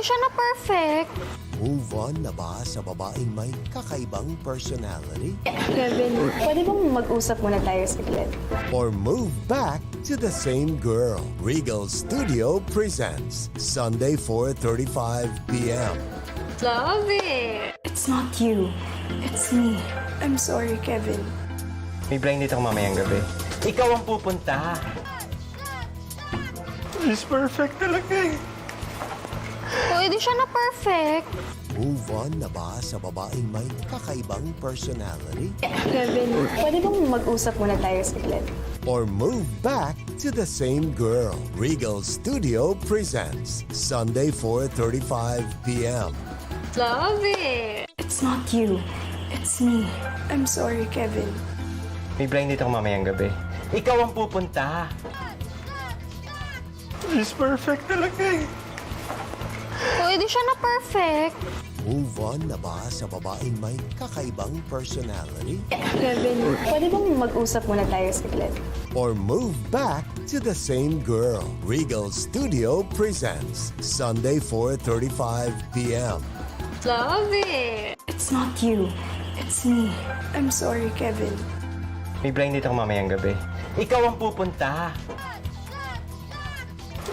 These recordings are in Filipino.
di siya na perfect. Move on na ba sa babaeng may kakaibang personality? Kevin, pwede bang mag-usap muna tayo saglit? Or move back to the same girl? Regal Studio Presents, Sunday 4:35 p.m. Love it. It's not you. It's me. I'm sorry, Kevin. May blind dito mamayang gabi. Ikaw ang pupunta. It's perfect talaga eh. Di siya na perfect. Move on na ba sa babaeng may kakaibang personality? Kevin, pwede bang mag-usap muna tayo saglit? Or move back to the same girl? Regal Studio Presents, Sunday 4:35 p.m. Love it. It's not you. It's me. I'm sorry, Kevin. May blind dito mamayang gabi. Ikaw ang pupunta. It's perfect talaga eh. Di siya na perfect. Move on na ba sa babaeng may kakaibang personality? Kevin, pwede bang mag-usap muna tayo saglit? Or move back to the same girl? Regal Studio Presents, Sunday 4:35 p.m. Love it. It's not you. It's me. I'm sorry, Kevin. May blind dito mamayang gabi. Ikaw ang pupunta.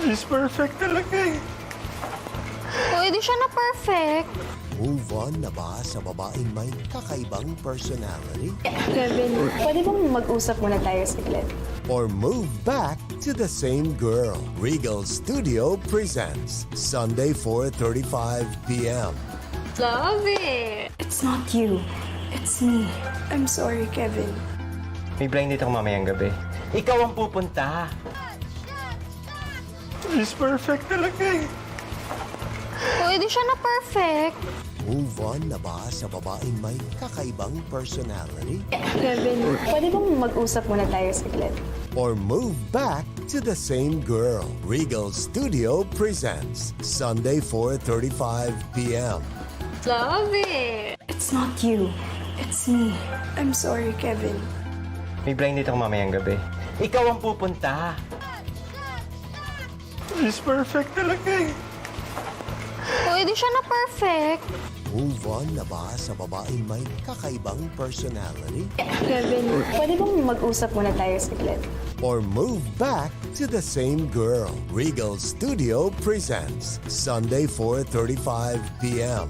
It's perfect talaga eh. Di siya na perfect. Move on na ba sa babaeng may kakaibang personality? Kevin, pwede bang mag-usap muna tayo saglit? Or move back to the same girl? Regal Studio Presents, Sunday 4:35 p.m. Love it. It's not you. It's me. I'm sorry, Kevin. May blind dito mamayang gabi. Ikaw ang pupunta. It's perfect talaga eh. Di siya na perfect. Move on na ba sa babaeng may kakaibang personality? Kevin, pwede bang mag-usap muna tayo saglit? Or move back to the same girl? Regal Studio Presents, Sunday 4:35 p.m. Love it. It's not you. It's me. I'm sorry, Kevin. May blind dito mamayang gabi. Ikaw ang pupunta. It's perfect talaga eh. Di siya na perfect. Move on na ba sa babaeng may kakaibang personality? Kevin, pwede bang mag-usap muna tayo saglit? Or move back to the same girl? Regal Studio Presents, Sunday 4:35 p.m.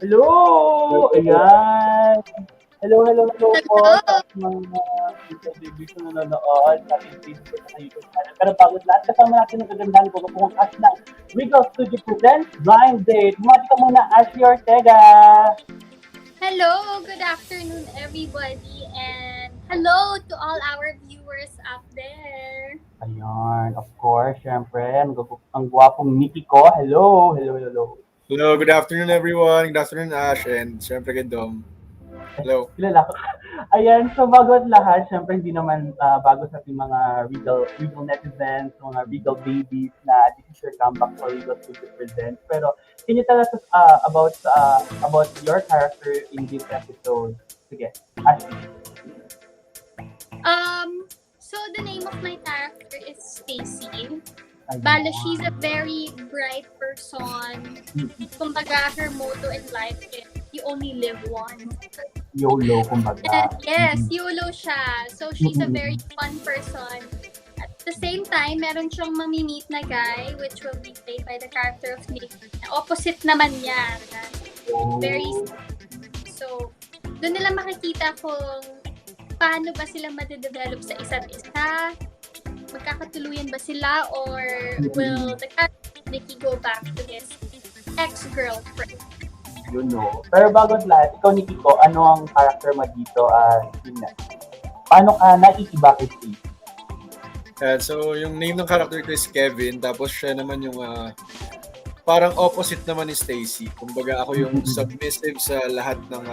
Hello! Ayan! Hello po sa mga babies na nanonood sa ating Facebook at sa YouTube channel. Pero bago lahat, kasama natin ang kagandahan ko kung Ash ng Regal Studio Presents Blind Date. Mati ka muna, Ashley Ortega! Hello, good afternoon everybody, and hello to all our viewers out there. Ayan, of course, syempre, ang gwapong Nikki ko. Hello! Hello, good afternoon everyone. Good afternoon Ash and syempre kay Dom. Hello. Kilala ko. Ayan, so bago at lahat, syempre hindi naman bago sa ating mga Regal netizens, mga Regal babies na this is your comeback for Regal Studio Presents. Pero can you tell us about your character in this episode? Sige, Ashley. So the name of my character is Stacy. Ayun. Bala, she's a very bright person. Kumbaga, her motto in life is, you only live once. YOLO, kumbaga. And yes, YOLO siya. So, she's a very fun person. At the same time, meron siyang mamimit na guy, which will be played by the character of Nikki. Opposite naman niya. Very, so, doon nila makikita kung paano ba sila madedevelop sa isa't isa, magkakatuluyan ba sila, or will the character Nikki go back to his ex-girlfriend? You know. Pero bago ang lahat, ikaw Nikki ko, ano ang character mo dito? Sina. Paano ka naiiba kay Steve? So, yung name ng character ko is Kevin, tapos siya naman yung parang opposite naman ni Stacy. Kumbaga ako yung submissive sa lahat ng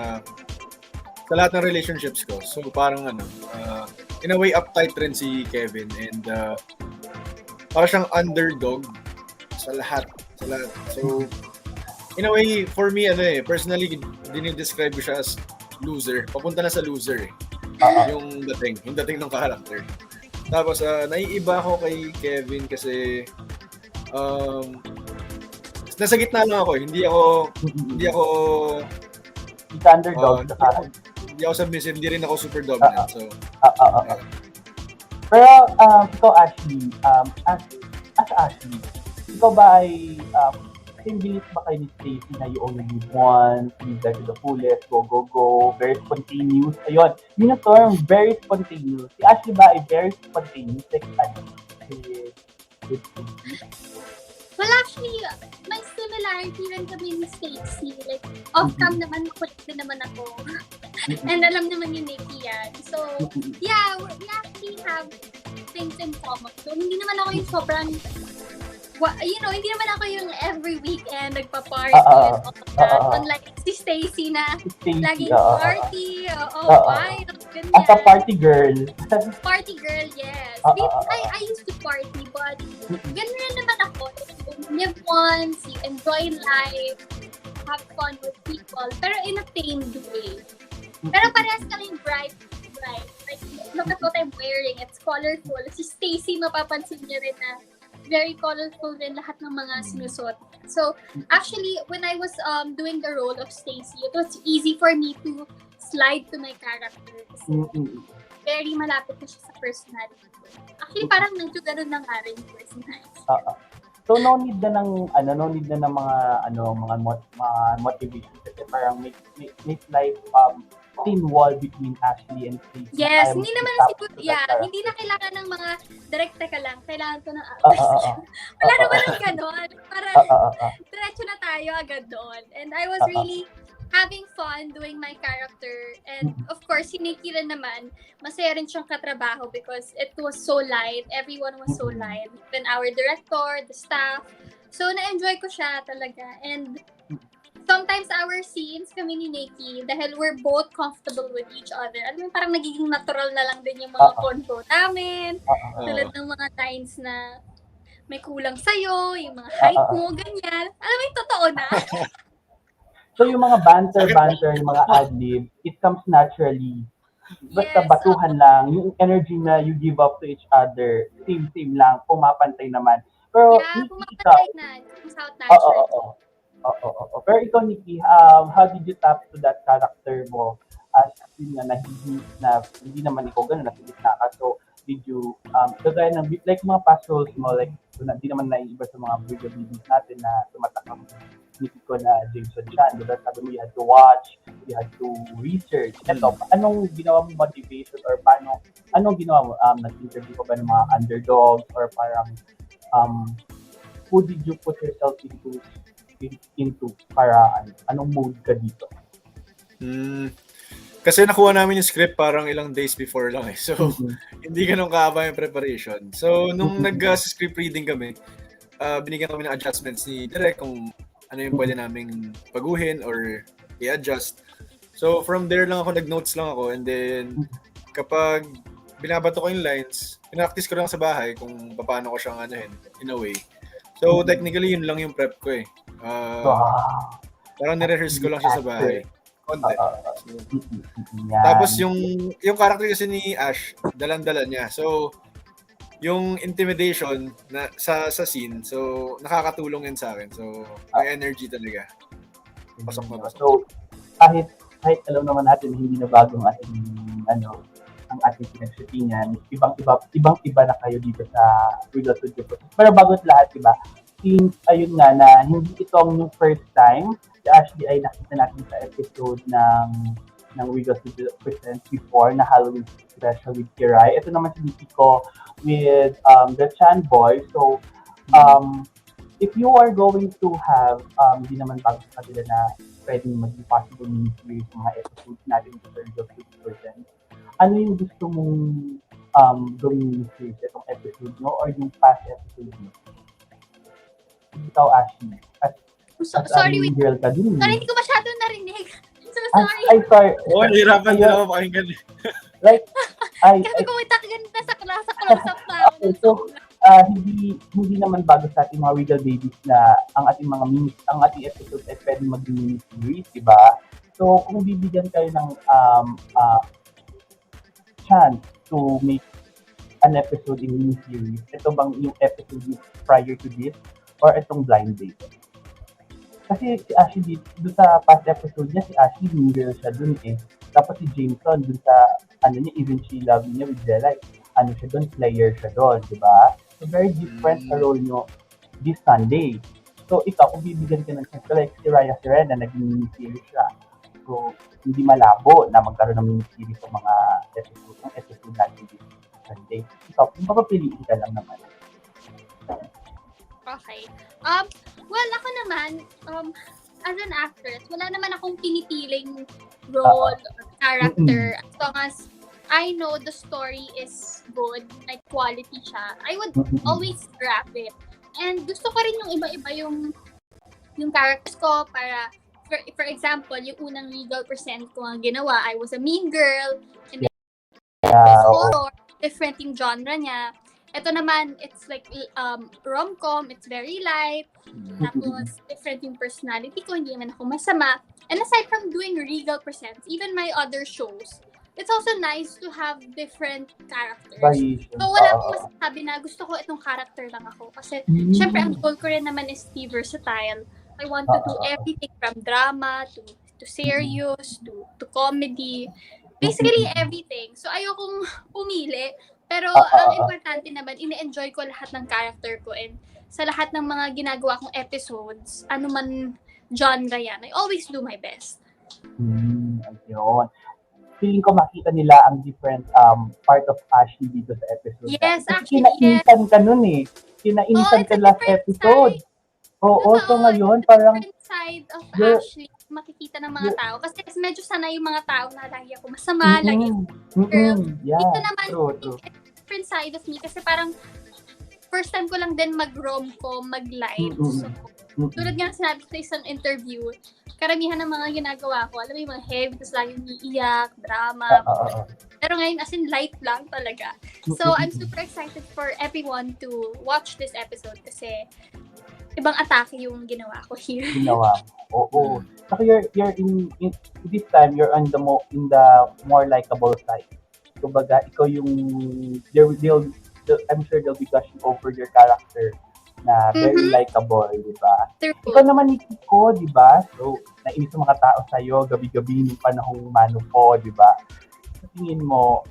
relationships ko. So, parang in a way, uptight rin si Kevin, and parang siyang underdog sa lahat. So, in a way, for me, personally, dinidescribe ko siya as loser. Papunta na sa loser eh. Yung dating ng character. Tapos, naiiba ako kay Kevin kasi nasa gitna lang ako. Hindi ako underdog hindi ako submissive, hindi rin ako super dominant. So, Pero, ikaw Ashley, as Ashley, ikaw ba ay bilis ba kayo ni Stacy na you only live once, live life to the fullest, go, very spontaneous? Ayun, yun ang term, very spontaneous. Si Ashley ba ay very spontaneous? Like, Well, actually, may similarity rin kami ni Stacy. Like, off-cam naman, makulit din naman ako. And alam naman ni Nikki yan. So, yeah, we actually have things in common. So, hindi naman ako yung sobrang, hindi naman ako yung every weekend nagpa-party and all that. Unlike si Stacy na laging party, wild, ganyan. As a party girl. Party girl, yes. I used to party, but ganun rin naman ako. You live once, you enjoy life, have fun with people, pero in a tamed way. Pero parehas kaming bright. Like, look at what I'm wearing. It's colorful. Si Stacy, mapapansin niya rin na very colorful rin lahat ng mga sinusot. So, actually, when I was doing the role of Stacy, it was easy for me to slide to my character. Kasi very malapit na siya sa personality. Actually, parang medyo ganun na nga rin yung personality. So no need na ng mga motivation kasi parang make life thin wall between Ashley and Stacey. Yes, hindi naman hindi na kailangan ng mga direkta ka lang. Kailangan ko ng wala naman ng ganon. Para diretso na tayo agad doon. And I was really having fun doing my character. And of course, si Nikki rin naman, masaya rin siyang katrabaho because it was so light. Everyone was so light. Even our director, the staff. So, na-enjoy ko siya talaga. And sometimes our scenes kami ni Nikki, dahil we're both comfortable with each other, alam mo, parang nagiging natural na lang din yung mga convo namin. Tulad ng mga times na may kulang sa'yo, yung mga height mo, ganyan. Alam mo, yung totoo na. So yung mga banter, yung mga ad-lib, it comes naturally. Basta batuhan lang, yung energy na you give up to each other, same lang, pumapantay naman. Pero pumapantay na. Comes out naturally. Pero ikaw, Nikki, how did you tap to that character mo as yun na hindi naman ikaw ganun, nasa gitna ka. So, did you, kagaya ng, like mga past roles mo, like, hindi naman naiiba sa mga video videos natin na tumatak ng Nikki ko na Jameson Chan. Diba? Sabi mo, you had to watch, you had to research. Ito, anong ginawa mo motivation or anong ginawa mo? Nag-interview ko ba ng mga underdogs or parang, who did you put yourself into para anong mode ka dito? Kasi nakuha namin yung script parang ilang days before lang eh. So, hindi ganun kahaba yung preparation. So, nung nag-script reading kami, binigyan kami ng adjustments ni Direk kung ano yung pwede naming baguhin or i-adjust. So, from there lang ako, nag-notes lang ako. And then, kapag binabato ko yung lines, pinractice ko lang sa bahay kung paano ko siyang in a way. So, technically, yun lang yung prep ko eh. Parang nire-rehearse ko lang siya sa bahay. Konti. Tapos yung character kasi ni Ash, dalan-dala niya. So, yung intimidation na sa scene, so nakakatulong yun sa akin. So, may energy talaga. Pasok na pasok. So, kahit alam naman natin hindi na bagong ang ating pinag-shootingan, ibang-iba na kayo dito sa Regal Studio Presents. Pero bago lahat, diba, since ayun nga na hindi ito ang yung first time, si Ashley ay nakita natin sa episode ng ng Regal Studio Presents before na Halloween special with Kirai. Ito naman si Nikki ko with the Chan Boy. So, if you are going to have, di naman bago sa kanila na pwedeng maging possible mini-series mga episodes natin sa Regal Studio Presents, ano yung gusto mong gawing mini-series? Itong episode mo or yung past episode mo? Ikaw, Ashley. Sorry, wait. Girl ka din. Sorry, hindi ko masyado narinig. So sorry. Ay, sorry. Oo, nahirapan din ako pakinggan. Like, Kasi kung itakgan sa close-up na ako. Okay, so, hindi naman bago sa ating mga Regal babies na ang ating episode ay pwedeng maging mini-series, di ba? So, kung bibigyan kayo ng chance to make an episode in mini-series, ito bang yung episode prior to this or itong blind date? Kasi si Ashley, doon sa past episode niya, si Ashley, new siya dun eh. Tapos si Jameson, dun sa, Even She Love niya with Jelly, siya dun, player siya dun, di ba? So, very different sa role nyo this Sunday. So, ikaw, kung bibigyan ka ng chance, like si Raya Serena, naging mini-series siya. So, hindi malabo na magkaroon ng mini-series sa mga episode natin this Sunday. Ikaw, kung papapiliin ka lang naman. Okay. Well, ako naman, as an actress, wala naman akong pinipiling role or character. As long as I know the story is good, like quality siya, I would always grab it. And gusto ko rin yung iba-iba yung characters ko para, for example, yung unang Regal Present ko ang ginawa, I was a mean girl, and then horror, different yung genre niya. Ito naman, it's like rom-com, it's very light. Tapos, different yung personality ko, hindi naman ako masama. And aside from doing Regal Presents, even my other shows, it's also nice to have different characters. So, wala akong masasabi na gusto ko itong character lang ako. Kasi, syempre, ang goal ko rin naman is be versatile. I want to do everything from drama to serious to comedy. Basically, everything. So, ayokong pumili. Pero ang importante naman, ine-enjoy ko lahat ng character ko and sa lahat ng mga ginagawa kong episodes, ano man genre yan, I always do my best. Ayun. Feeling ko makita nila ang different part of Ashley dito sa episode. Yes, actually, yes. Kinainitan ka nun eh. Kinainitan ka last episode. Oo, so ngayon parang different side of Ashley makikita ng mga tao. Kasi medyo sanay yung mga tao na lagi ako masama, lagi ako girl. Yeah, dito naman, true. different side of me kasi parang first time ko lang din mag-rom-com, mag-live. So, tulad nga sinabi ko sa isang interview, karamihan ng mga ginagawa ko, alam mo yung mga heavy, tapos lagi umiiyak, drama. Pero ngayon, as in light lang talaga. So, I'm super excited for everyone to watch this episode kasi ibang atake yung ginawa ko here. Oo. So, you're in this time, you're on in the more likable side. Kumbaga, ikaw yung, I'm sure they'll be gushing over your character na very likable, di ba? Ikaw naman, Nikki ko, di ba? So, nainis yung mga tao sa'yo, gabi-gabi ng panahong mano po, di ba? Sa tingin mo,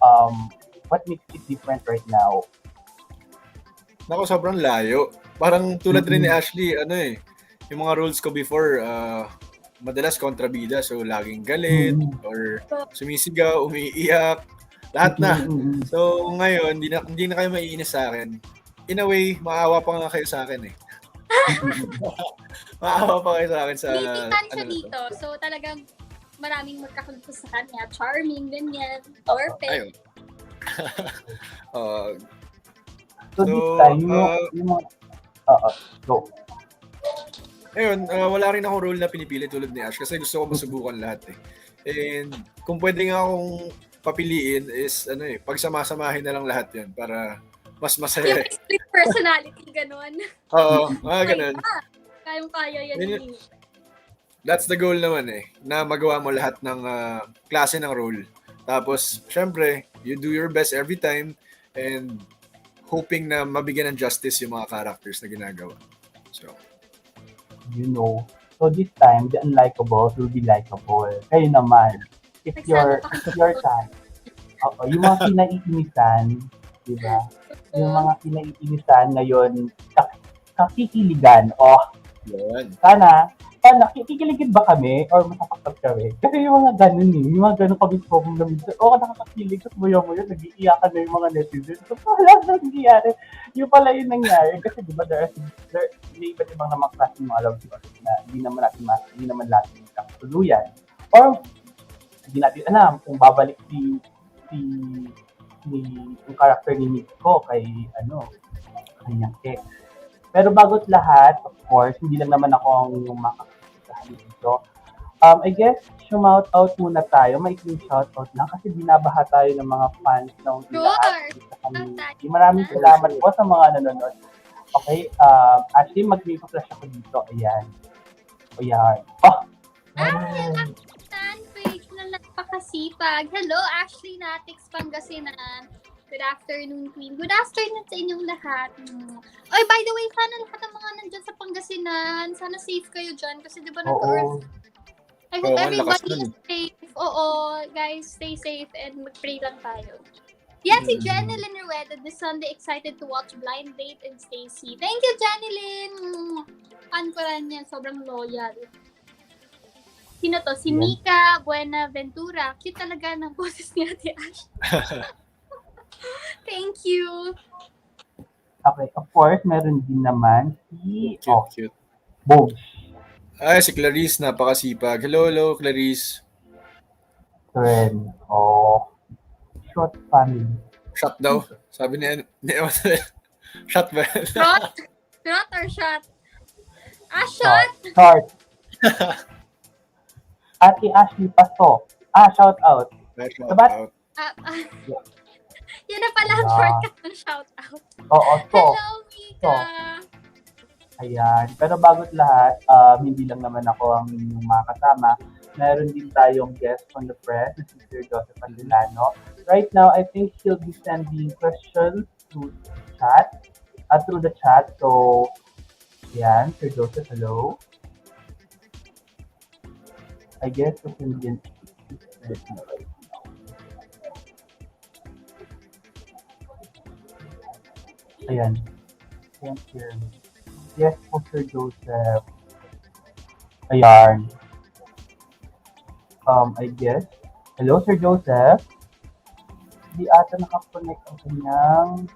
what makes it different right now? Nako, sobrang layo. Parang tulad rin ni Ashley, yung mga roles ko before, madalas kontrabida, so laging galit, or sumisigaw, umiiyak, lahat na. So ngayon, hindi na kayo maiinis sa akin. In a way, maawa pa nga kayo sa akin eh. Maawa pa kayo sa akin sa... Limitan siya dito, so talagang maraming magkakalito sa kanya. Charming, ganyan, perfect. So this time, yung mga... go. Ayun, wala rin akong role na pinipili tulad ni Ash kasi gusto ko masubukan lahat eh. And kung pwede nga akong papiliin is pagsamasamahin na lang lahat yan para mas masaya. Yung split personality, gano'n. Oo, ganun. Kayang-kaya yan. That's the goal naman eh, na magawa mo lahat ng klase ng role. Tapos, syempre, you do your best every time and hoping na mabigyan ng justice yung mga characters na ginagawa. So, so this time, the unlikable will be likable. Kayo naman, it's your time. Yung mga kinaiinisan, di ba? Yung mga kinaiinisan ngayon, kakikiligan. Sana, Paano, kikiligin ba kami or masakapag kami? Kasi yung mga ganun eh, yung mga ganun kami problem na minsan, nakakakilig, tapos mo yun, nag-iiyakan na yung mga netizens. So, wala na nangyayari. Yung pala yung nangyari, kasi di ba may iba't ibang namang klase mga love stories na hindi naman lahat yung kakatuluyan. Or, hindi natin alam kung babalik si, yung character ni Nico kay, kanyang ex. Pero bago't lahat, of course, hindi lang naman ako ang makakasama dito. I guess, shout out muna tayo. Maikling shout out lang kasi binabaha tayo ng mga fans ng lahat. Maraming salamat po sa mga nanonood. Okay, actually, mag-flash ako dito. Ayan. Oh! Ang fanpage na napakasipag. Hello, Ashley Natix, Pangasinan. Good afternoon, Queen. Good afternoon sa inyong lahat. Oy, by the way, sana lahat ng mga nandyan sa Pangasinan, sana safe kayo dyan kasi di ba nag-earth? I hope everybody is safe. Oo, guys, stay safe and mag-pray lang tayo. Yan, si Jenilyn Rueda this Sunday, excited to watch Blind Date and Stacy. Thank you, Jenilyn! Fan ko rin yan, sobrang loyal. Sino to? Si Mika Buenaventura. Cute talaga ng boses ni Ate Ash. Thank you. Okay, of course, meron din naman si Cute. Bob. Ay, si Clarice, napakasipag. Hello, Clarice. Friend. Short family. Shot daw. Sabi ni Emanuel. Shot ba? Shot? Shot or shot? Shot! Short. Ate Ashley Pasto. Shout out. Shout out. Yan na pala ang shortcut ng shout out. Oo, Hello, Mika! Ayan. Pero bago't lahat, hindi lang naman ako ang inyong mga kasama. Meron din tayong guest on the press, si Sir Joseph Andilano. Right now, I think he'll be sending questions through the chat. So, ayan, Sir Joseph, hello. I guess we can begin. Ayan. Yes po, Sir Joseph. Ayan. I guess. Hello, Sir Joseph. Di ata nakakonect ang kanyang...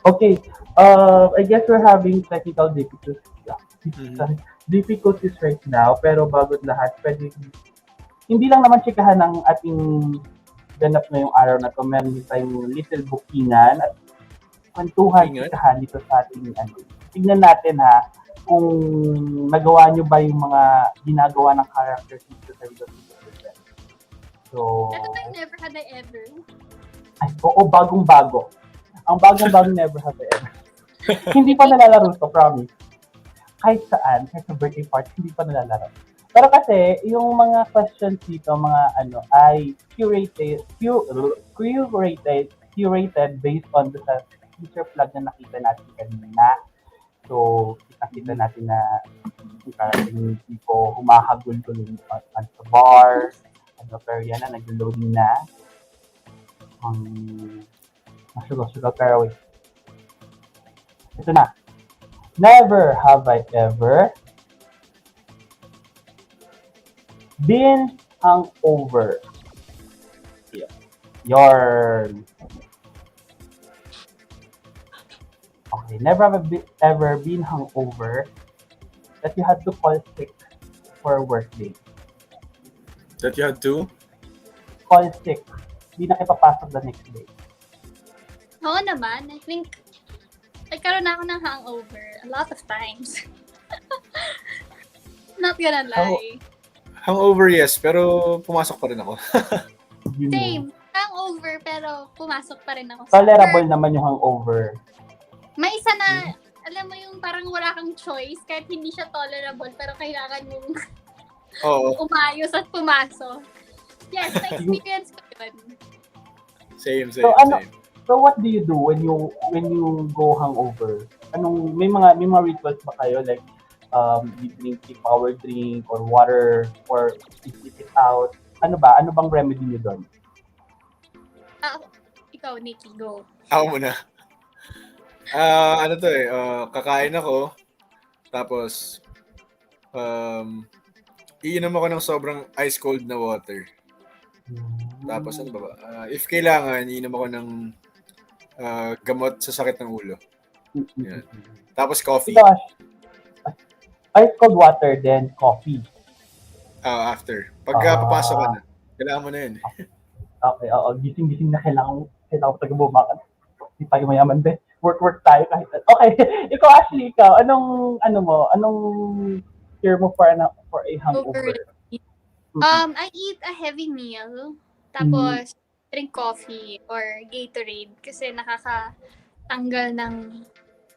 Okay. I guess we're having technical difficulties right now. Pero bago't lahat, hindi lang naman chikahan ng ating ganap ngayong araw na to. Meron din tayong little bookingan at kwentuhan chikahan dito sa ating Tignan natin kung nagawa nyo ba yung mga ginagawa ng characters dito sa Regal Studio Presents. So... Never had I ever. Bagong-bago. Ang bagong-bago never have I ever. Hindi pa nalalaro to, promise. Kahit saan, kahit sa birthday party, hindi pa nalalaro. Pero kasi, yung mga questions dito, ay curated based on the teaser plug na nakita natin kanina. So, nakita natin na yung tipo humahagul-gulo sa bar. Pero yan na, nag-loading na. Masugal, pero wait. Ito na. Never have I ever been hungover. Okay, never have I ever been hungover that you had to call sick for a work day. That you had to? Call sick. Hindi na ipapasok the next day. Oo naman. I think, nagkaroon ako ng hangover a lot of times. Not gonna lie. Hangover, yes. Pero pumasok pa rin ako. Same. Hangover, pero pumasok pa rin ako. Tolerable naman yung hangover. May isa na, alam mo yung parang wala kang choice, kahit hindi siya tolerable, pero kailangan mong umayos at pumasok. Yes, na-experience ko yun. Same. So what do you do when you go hangover? May mga rituals ba kayo, like you drink a power drink or water or you spit it out? Ano bang remedy niyo doon? Ikaw, Nikki, go. Ako muna. Ano to eh, kakain ako, tapos, iinom ako ng sobrang ice cold na water. Tapos ano ba ba? If kailangan, iinom ako ng gamot sa sakit ng ulo. Yan. Tapos coffee. Ito, ice cold water, then coffee. After. Pagka papasok ka na, kailangan mo na yun. Okay, oo. Gising-gising na kailangan ko taga bumakan. Hindi tayo mayaman din. Work tayo kahit. Okay, ikaw Ashley, anong cure mo for a hangover? I eat a heavy meal, tapos drink coffee or Gatorade kasi nakakatanggal ng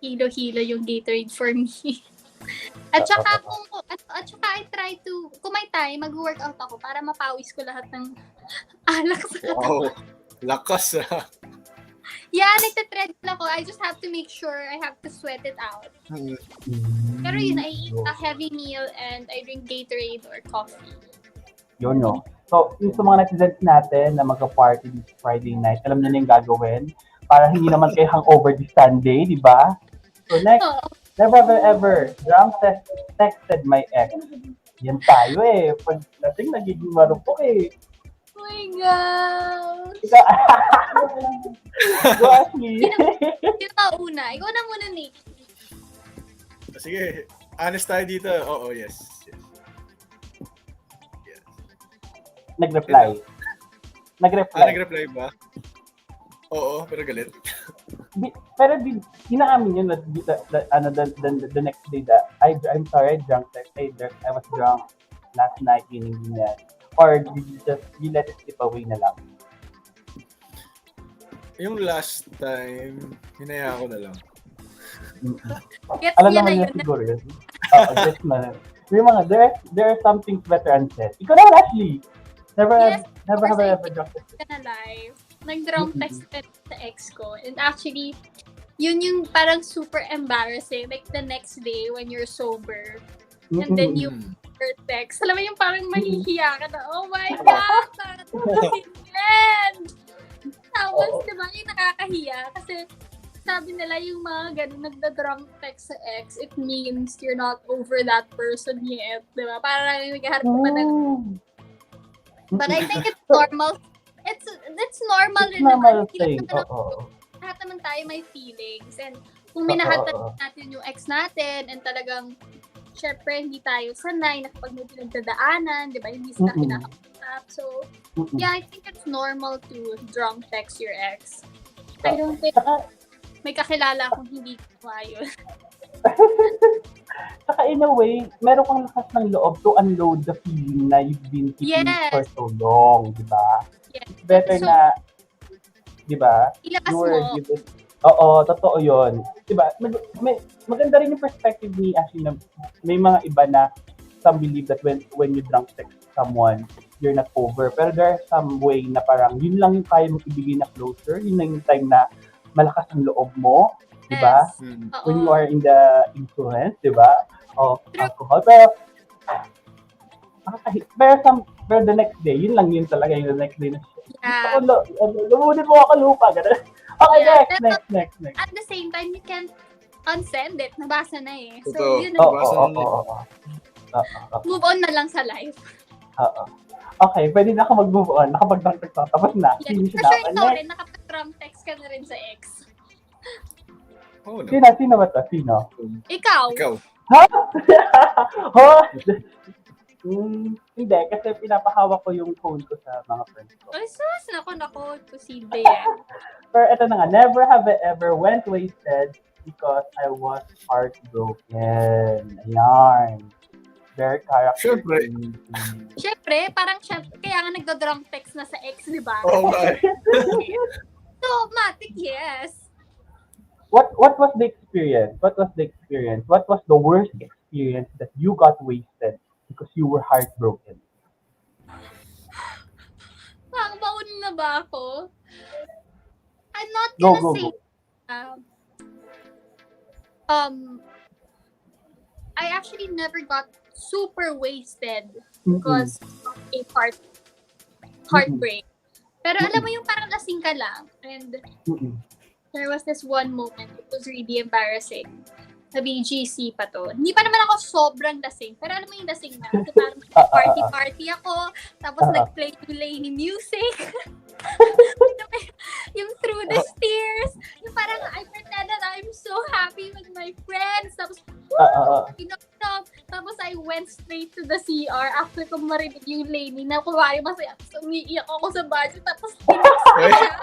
hilo-hilo yung Gatorade for me. At saka I try to, kung may time, mag-workout ako para mapawis ko lahat ng alak sa katawan. Wow. Lakas Yeah, nagte-treadmill ako. I just have to make sure I have to sweat it out. Pero yun, I eat a heavy meal and I drink Gatorade or coffee. Yun, no? So, yung sa mga netizens natin na magka-party this Friday night, alam na yung gagawin para hindi naman kayo hangover this Sunday, di ba? So, next, never ever drunk texted my ex. Yan tayo eh. Pag nating nagiging marupok eh. Oh my God! Go, Ashley. Sino ka una? Ikaw na muna, Nick. Sige, honest tayo dito. Oo, yes. Nag-reply. Nag-reply ba? Oo, pero galit. Pero inaamin yun the next day that I'm sorry, I was drunk last night, ganyan. Or did you let it slip away na lang? Yung last time, hinaya ko na lang. Gets Alam niya na naman niya yun. siguro yun. Oo, gets na. Yung mga, there are some things better unsaid. Ikaw naman, Ashley. Never have I ever drunk this. Na live. Nag-drunk text sa ex ko. And actually, yun yung parang super embarrassing. Like the next day when you're sober. And then you text. Alam mo yung parang mahihiya ka na, oh my God! Tapos, diba, yung nakakahiya. Kasi sabi nila yung mga ganun nagda-drunk text sa ex, it means you're not over that person yet. Diba? Parang naghaharap pa ng... But I think it's normal. It's normal rin naman. Lahat naman tayo may feelings. And kung minahatan natin yung ex natin and talagang syempre hindi tayo sanay na kapag may pinagdadaanan, di ba? Hindi sila kinakausap. So, yeah, I think it's normal to drunk text your ex. I don't think may kakilala akong hindi ko yun. Saka in a way, meron kang lakas ng loob to unload the feeling na you've been keeping for so long, di ba? Yes. It's better So, na, di ba? Ilakas mo. Oo, totoo yun. Di ba? Maganda rin yung perspective ni Ashley na may mga iba na some believe that when you drunk text someone, you're not over. Pero there are some way na parang yun lang yung kaya mong ibigay na closure. Yun lang yung time na malakas ang loob mo. Di ba? When you are in the influence, di ba? Of alcohol. Pero the next day, yun lang yun talaga yung the next day na Yeah. lumunin mo ako lupa. Ganun. Okay, Yeah, next. At the same time, you can unsend it. Nabasa na eh. So, Totoo. yun na. Oo. Move on na lang sa life. Oo. Okay, pwede na ako mag-move on. Nakapag-drunk text na. Tapos na. Yeah. Finish For na. sure, ikaw rin, nakapag-drunk text ka na rin sa ex. Oh, no. Sino ba to? Sino? Ikaw. Ha? Ha? Hindi, kasi pinapahawak ko yung phone ko sa mga friends ko. Ay, sus, nako, kusida yan. Pero ito na nga, never have I ever went wasted because I was heartbroken. Ayan. Very character. Siyempre, kaya nga nagdo-drunk text na sa ex, di ba? Oh, my. So, matik, yes. What was the experience? What was the worst experience that you got wasted because you were heartbroken? Baon na ba ako? I'm not Go. gonna say I actually never got super wasted because of a heartbreak. Pero alam mo yung parang lasing ka lang and there was this one moment, it was really embarrassing. Sa BGC pa to. Hindi pa naman ako sobrang lasing, pero alam mo yung lasing na. So, parang party-party ako, tapos nag-play yung Lainey music. Yung Through the Stairs, yung parang I pretend that I'm so happy with my friends, tapos tapos I went straight to the CR after ko marinig yung Lainey na kuwari masaya, tapos umiiyak ako sa budget, tapos tinext ko siya.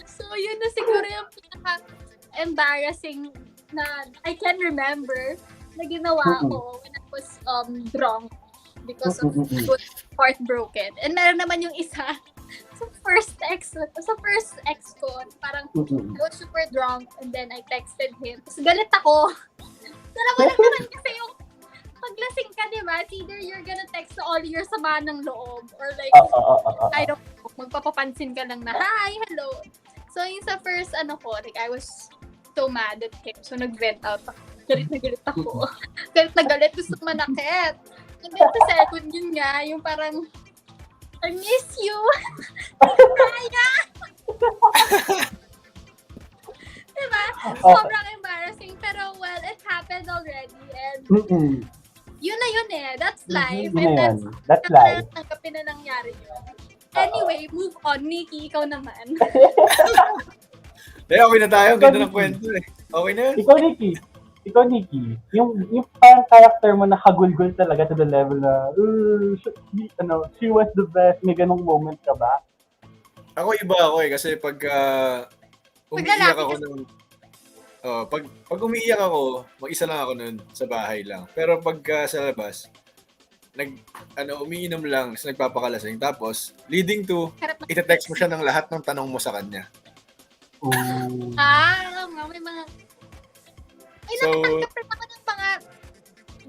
So, yun na siguro yung pinaka-embarrassing na I can remember na ginawa ko when I was drunk because of I was heartbroken. And meron naman yung isa sa first ex ko, parang I was super drunk and then I texted him. Tapos galit ako. Dalawa lang naman kasi yung paglasing ka, di ba? It's either you're gonna text all your sama ng loob or like, I don't know, magpapapansin ka lang na, hi, hello. So, yung sa first, like, I was so mad at him. So, nag-vent out ako. Galit na galit ako. Galit na galit, gusto manakit. And then, sa second, yun nga, yung parang, I miss you. Kaya. Diba? Sobrang embarrassing. Pero, well, it happened already. And, yun na yun eh. That's life. And that's life. Tanggapin na nangyari yun. Anyway, move on. Nikki, ikaw naman. Okay na tayo. Ganda ng kwento eh. Okay na yun. Ikaw, Nikki. Yung parang character mo na kagulgul talaga to the level na, she was the best. May ganong moment ka ba? Ako iba ako eh. Kasi pag umiiyak ako ng... pag umiiyak ako, mag-isa lang ako nun sa bahay lang. Pero pag sa labas, umiinom lang, nagpapakalasing. Tapos, leading to, itetext mo siya ng lahat ng tanong mo sa kanya. May mga... Nakatanggap rin ako ng mga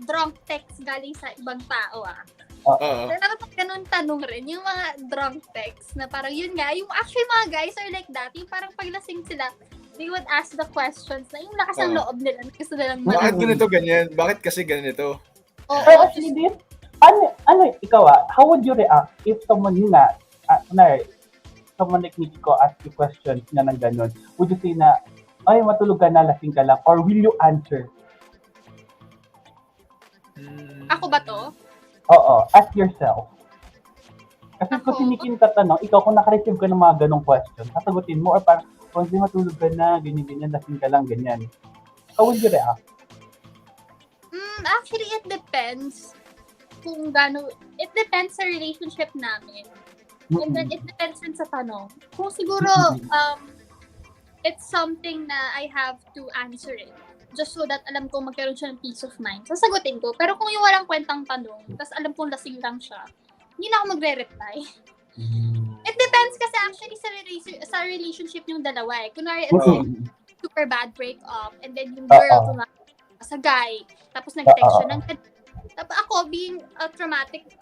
drunk texts galing sa ibang tao Pero dapat ganun tanong rin, yung mga drunk texts na parang yun nga, yung actually mga guys are like that, yung parang paglasing sila, they would ask the questions na yung lakas ng loob nila, gusto nilang bakit ganito ganyan? Bakit kasi ganito? Pero actually this, ikaw how would you react if someone someone like Nikki ko ask you questions na ng ganun? Would you say na, ay, matulog ka na, lasing ka lang, or will you answer? Ako ba to? Oo, ask yourself. Kasi kung si Nikki tatanong, ikaw kung naka-receive ka ng mga ganong question, sasagutin mo, or parang, kung hindi matulog ka na, ganyan, lasing ka lang, ganyan. How would you react? Actually, it depends kung it depends sa relationship namin. And then, it depends rin sa tanong. Kung siguro, it's something na I have to answer it. Just so that alam ko magkaroon siya ng peace of mind. Sasagutin ko. Pero kung yung walang kwentang tanong, tapos alam kong lasing lang siya, hindi na ako magre-reply. It depends kasi actually sa relationship yung dalawa eh. Kunwari, it's like super bad breakup, and then yung girl sa guy, tapos nag-text siya ng tapos ako, being a traumatic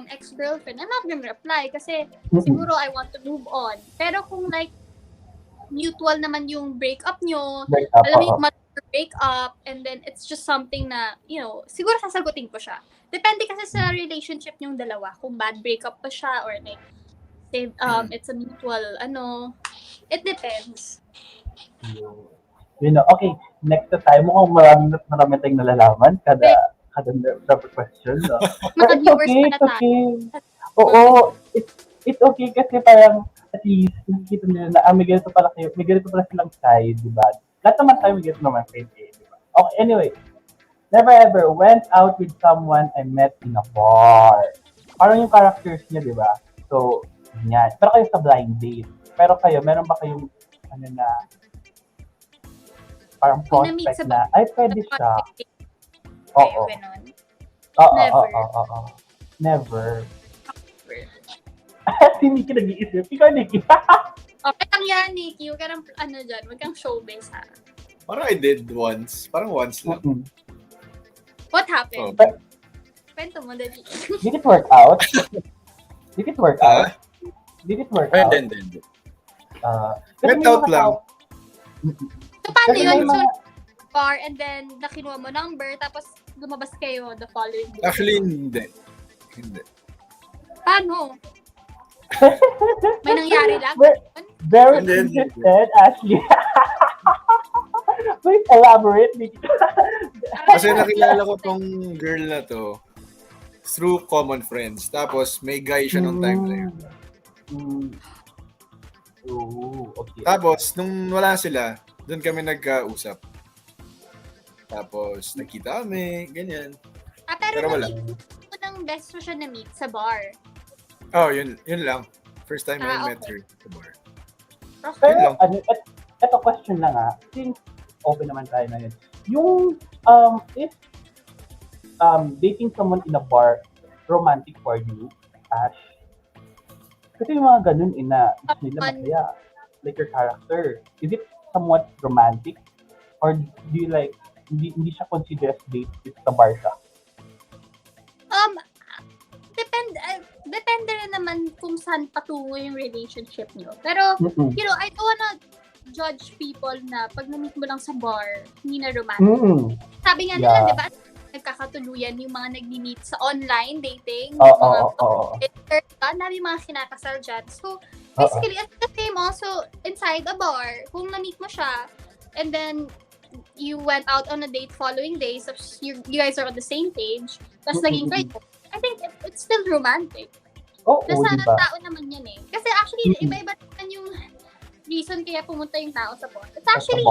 ex-girlfriend, I'm not gonna reply kasi siguro I want to move on. Pero kung like, mutual naman yung breakup nyo, alam mo yung breakup, and then it's just something na, siguro sasagutin ko siya. Depende kasi sa relationship yung dalawa, kung bad breakup pa siya, or like, it's a mutual, it depends. Okay, next time mo, marami tayong nalalaman, kada question. No? But it's okay. Oo, it's okay kasi parang, at least, nakikita nila na, may ganito pala silang side, di ba? Lahat naman tayo may ganito naman side, di ba? Okay, anyway. Never ever went out with someone I met in a bar. Parang yung characters niya, di ba? So, yan. Pero kayo sa blind date. Pero kayo, meron ba kayong, parang prospect na, ay, pwede siya. Oo. Never. Si Nikki nag-iisip. Ikaw, Nikki. Okay lang yan, Nikki. Huwag ka ng, dyan. Huwag kang showbiz, ha? Parang I did once. Parang once lang. What happened? Kwento mo, dali. Did it work out? Did it work out? Hindi. Went out lang. So, paano yun? So, bar, and then, nakinuha mo number, tapos lumabas kayo the following day. Actually, hindi. Paano? May nangyari lang. Very And then- interested, Ashley. Please elaborate, Nikki. Kasi nakilala ko tong girl na to through common friends. Tapos may guy siya nung time na yun. Oh, okay. Tapos, nung wala sila, doon kami nagkausap. Tapos, nakita kami, ganyan. Pero Pero wala. na-meet ko ng best mo siya na-meet sa bar. Oh, yun lang. First time I met Okay. her sa bar. Pero, Yun lang. ito question lang since open naman tayo ngayon. Yung, if dating someone in a bar, romantic for you, Ash? Kasi yung mga ganun na gusto nila masaya. Like your character. Is it somewhat romantic? Or do you like, hindi siya consider as date if sa bar siya? Depende rin naman kung saan patungo yung relationship nyo. Pero, you know, I don't wanna judge people na pag na-meet mo lang sa bar, hindi na romantic. Sabi nga nila, di ba, nagkakatuluyan yung mga nag-meet sa online dating, dami mga kinakasal dyan. So, basically, at the same also, inside a bar, kung na-meet mo siya, and then, you went out on a date following day, so you guys are on the same page, tapos naging kayo, I think it's still romantic. Nasa diba? tao naman yan eh. Kasi actually, iba-iba naman yung reason kaya pumunta yung tao sa bar. It's actually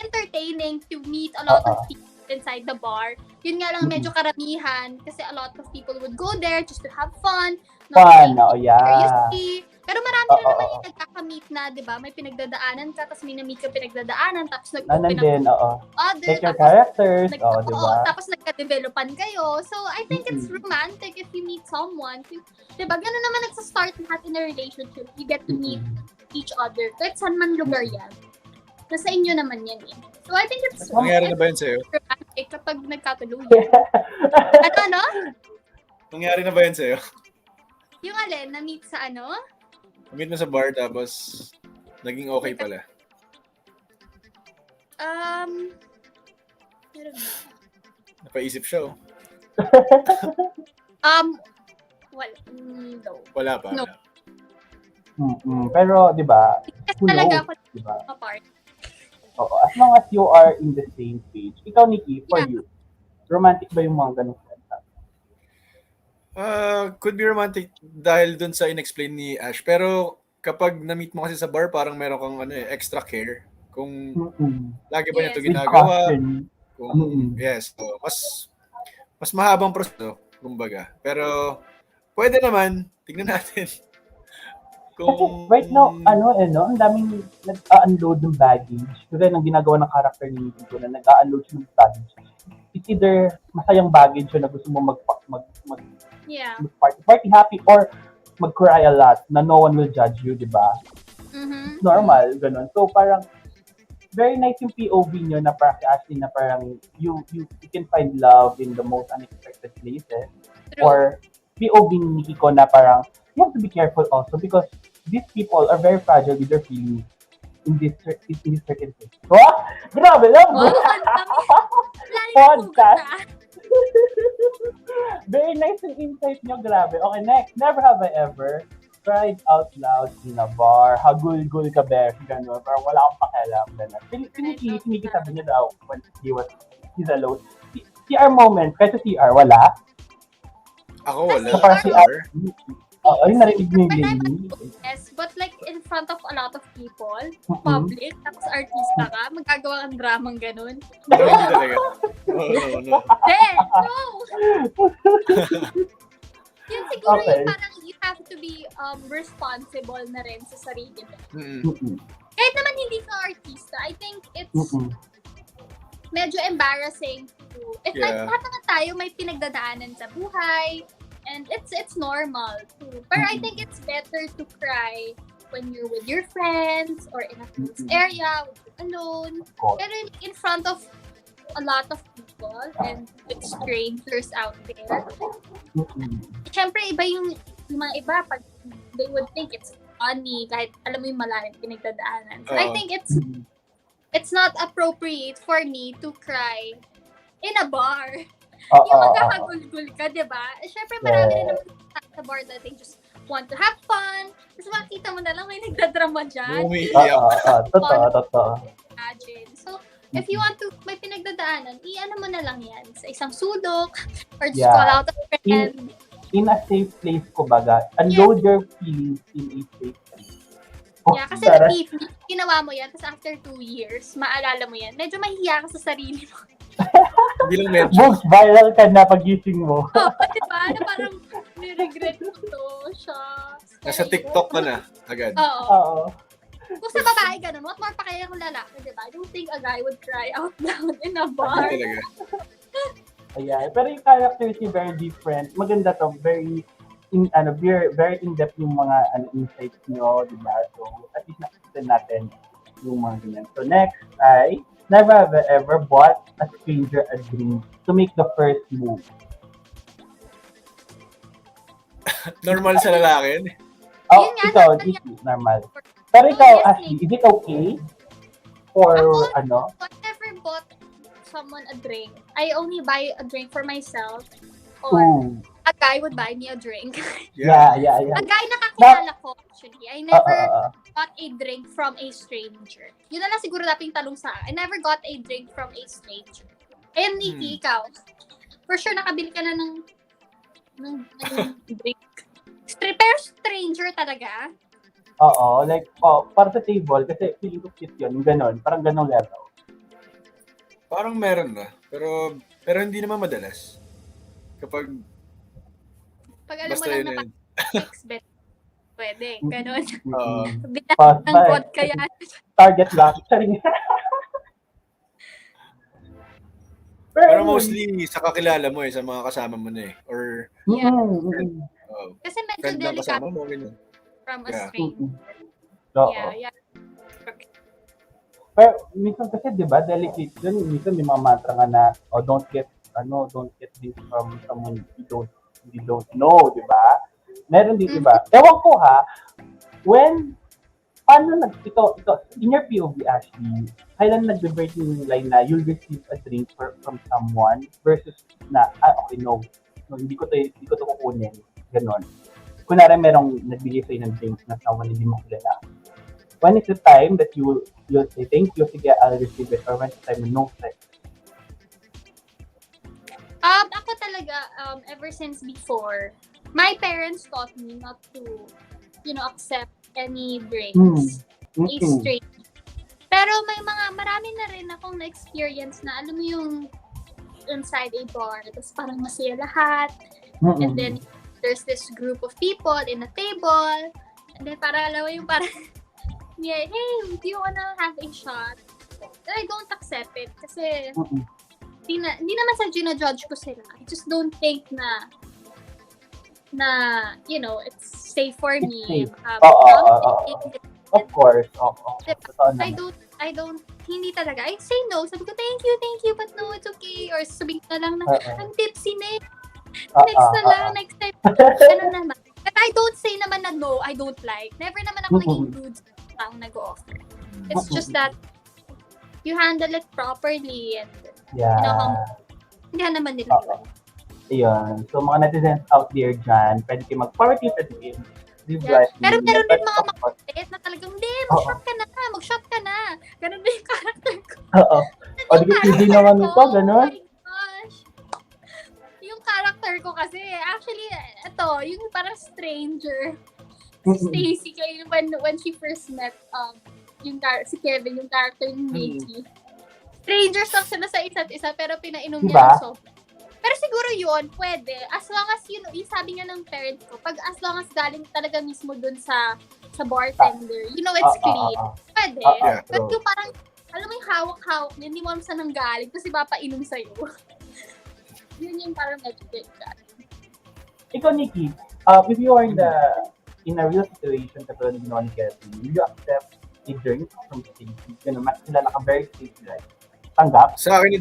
entertaining to meet a lot of people inside the bar. Yun nga lang medyo karamihan kasi a lot of people would go there just to have fun. Seriously. Pero marami na naman yung nagkaka-meet na, di ba? May pinagdadaanan ka, tapos may na-meet ka pinagdadaanan, tapos Like your tapos characters, di ba? Tapos nagka-developan kayo. So, I think it's romantic if you meet someone. Di ba? Ganun naman nagsa-start lahat in a relationship. You get to meet each other. Kahit saan man lugar yan. Nasa inyo naman yan eh. So, I think it's Nangyari na ba yun sa'yo? romantic kapag nagkatuluyan. Ano? Nangyari na ba yun sa'yo? Yung alin, na-meet sa ano? Meet mo sa bar, tapos naging okay pala. Meron ba? Napaisip siya, oh. Well, no. Wala pa. No. Pero, di ba? Kasi Who talaga knows, ako diba? apart. As long as you are in the same page. Ikaw, Nikki, for you, romantic ba yung mga ganun? Could be romantic dahil dun sa inexplain ni Ash. Pero kapag na-meet mo kasi sa bar, parang meron kang extra care. Kung lagi ba niya ito ginagawa. Yes. So, mas mahabang proseso, kumbaga. Pero pwede naman, tignan natin. Kasi right now, ang daming nag-unload ng baggage. Kasi nang ginagawa ng character ni Nikki ko na nag-unload siya ng baggage. It's either masayang baggage yun na gusto mo party happy or mag-cry a lot na no one will judge you, di ba? Normal, ganun. So parang very nice yung POV nyo na parang si Ashley na parang you can find love in the most unexpected places. Or POV ni Nikki ko na parang you have to be careful also because these people are very fragile with their feelings in this certain place. Oh, grabe lang! Podcast! Very nice yung insight nyo, grabe. Okay, next. Never have I ever cried out loud in a bar. Hagul-gul ka, Beth. Gano'n. Parang wala akong pakialam. Gano'n. Piniki sabi niya daw when he's alone. CR moment. Kasi CR, wala. Ako wala. So, parang CR. Ayun, narinig niyo yung Lily. Yes, but like in front of a lot of people, public, tapos artista ka, magagawa kang dramang ganun. No, hindi talaga. No. No! Yun siguro yung parang you have to be responsible na rin sa sarili mo. Kahit naman hindi ka artista, I think it's medyo embarrassing to, it's like lahat naman tayo may pinagdadaanan sa buhay, and it's normal too. Pero I think it's better to cry when you're with your friends or in a closed area, when you're alone. Pero in front of a lot of people and with strangers out there. Siyempre, iba yung mga iba, pag they would think it's funny, kahit alam mo yung malalim pinagdadaanan. So I think it's not appropriate for me to cry in a bar. Yung magkakagulgul ka, di ba? Siyempre, marami rin naman sa bar dating just want to have fun. Tapos makita mo na lang may nagdadrama dyan. Totoo. Imagine. So, if you want to, may pinagdadaanan, i-ano mo na lang yan sa isang sudok or just call out a friend. In a safe place, kumbaga. Unload your feelings in a safe place. Yeah, kasi if ginawa mo yan, tapos after 2 years, maalala mo yan, medyo mahihiya ka sa sarili mo. Hindi lang medyo. Most viral ka na pagising mo. Diba? Na parang regret mo to siya. Nasa TikTok ka na agad. Oo. Kung sa babae ganun, what more pa kaya kung lalaki, diba? I don't think a guy would cry out loud in a bar. Talaga. Ayan. Pero yung characters niya very different. Maganda to. Very in-depth yung mga insights nyo, diba? So, at least nakikita natin yung mga ganyan. So, next ay, never have I ever bought a stranger a drink to make the first move. Normal sa lalaki. Oh, Yun nga, ikaw, normal Nikki, normal. Pero ikaw, Ashley, is it okay? Or ano? I never bought someone a drink. I only buy a drink for myself. Or Ooh. a guy would buy me a drink. Yeah. A guy nakakilala ko, actually. I never got a drink from a stranger. Yun na lang siguro dapat yung talong sa akin. I never got a drink from a stranger. And Nikki, ikaw, for sure nakabili ka na ng drink. Pero stranger talaga? Oo, like, para sa table, kasi feeling ko cute yun, ganon, parang ganong level. Parang meron na. Pero hindi naman madalas. Kapag Pag alam mo basta lang yun na yun. expect, pwede, ganon. Fast Binang time. vodka yan. Target lock. Charing. Pero mostly sa kakilala mo sa mga kasama mo na Or Yeah. Kasi medyo friend na delicate kasama mo, ganyan. from a Yeah. stranger. Oo. Yeah. Pero minsan kasi, di ba, delicate yun. Minsan may mga mantra nga na, don't get this from someone you don't know, di ba? Meron din, di ba? Ewan ko ha, ito, in your POV, Ashley, kailan nag-break yung line na you'll receive a drink from someone versus na, okay, no, hindi ko to kukunin. Ganon. Kunwari merong nagbigay sa'yo ng drinks na someone hindi mo kilala. When is the time that you'll say, thank you, sige, I'll receive it, or when is the time no sex? Ako talaga, ever since before, my parents taught me not to, accept any drinks, a straight. Pero marami na rin akong na-experience na, alam mo yung inside a bar, tapos parang masaya lahat, and then there's this group of people in a table, and then parang, alam mo yung parang, yeah, hey, do you wanna have a shot? I don't accept it, kasi, hindi naman sa gina-judge ko sila. I just don't think na it's safe for me. Of course. I don't, hindi talaga. I say no. Sabi ko, thank you, but no, it's okay. Or sabi ko na lang na, I'm tipsy na. Next time. Ano naman. But I don't say naman na no, I don't like. Never naman ako naging rude ang nag-offer. It's just that you handle it properly and hindi naman nila yun. Ayun. So, mga netizens out there dyan, pwede kayo mag-participate in live life. Pero meron din mga makulit na talagang, hindi, mag-shot ka na. Ganun din yung character ko. Oo. O, di ka easy naman ito, gano'n? Oh my gosh. Yung character ko kasi, actually, ito, yung parang stranger. Stacy, when she first met, si Kevin, yung character ni Nikki. Strangers lang sila sa isa't isa, pero pinainom niya ng soft. Pero siguro yun, pwede. As long as, yung sabi nga ng parents ko, as long as galing talaga mismo dun sa bartender, it's clean. Pwede. But yung parang, alam mo yung hawak-hawak niya, hindi mo alam saan nang galing, kasi papainom sa'yo. Yun yung parang medyo delicate. Ikaw, Nikki, if you are in a real situation katulad ng ginawa ni Kevin, will you accept a drink from Stacy? Sila naka-very safe life. Tanggap? Sa akin,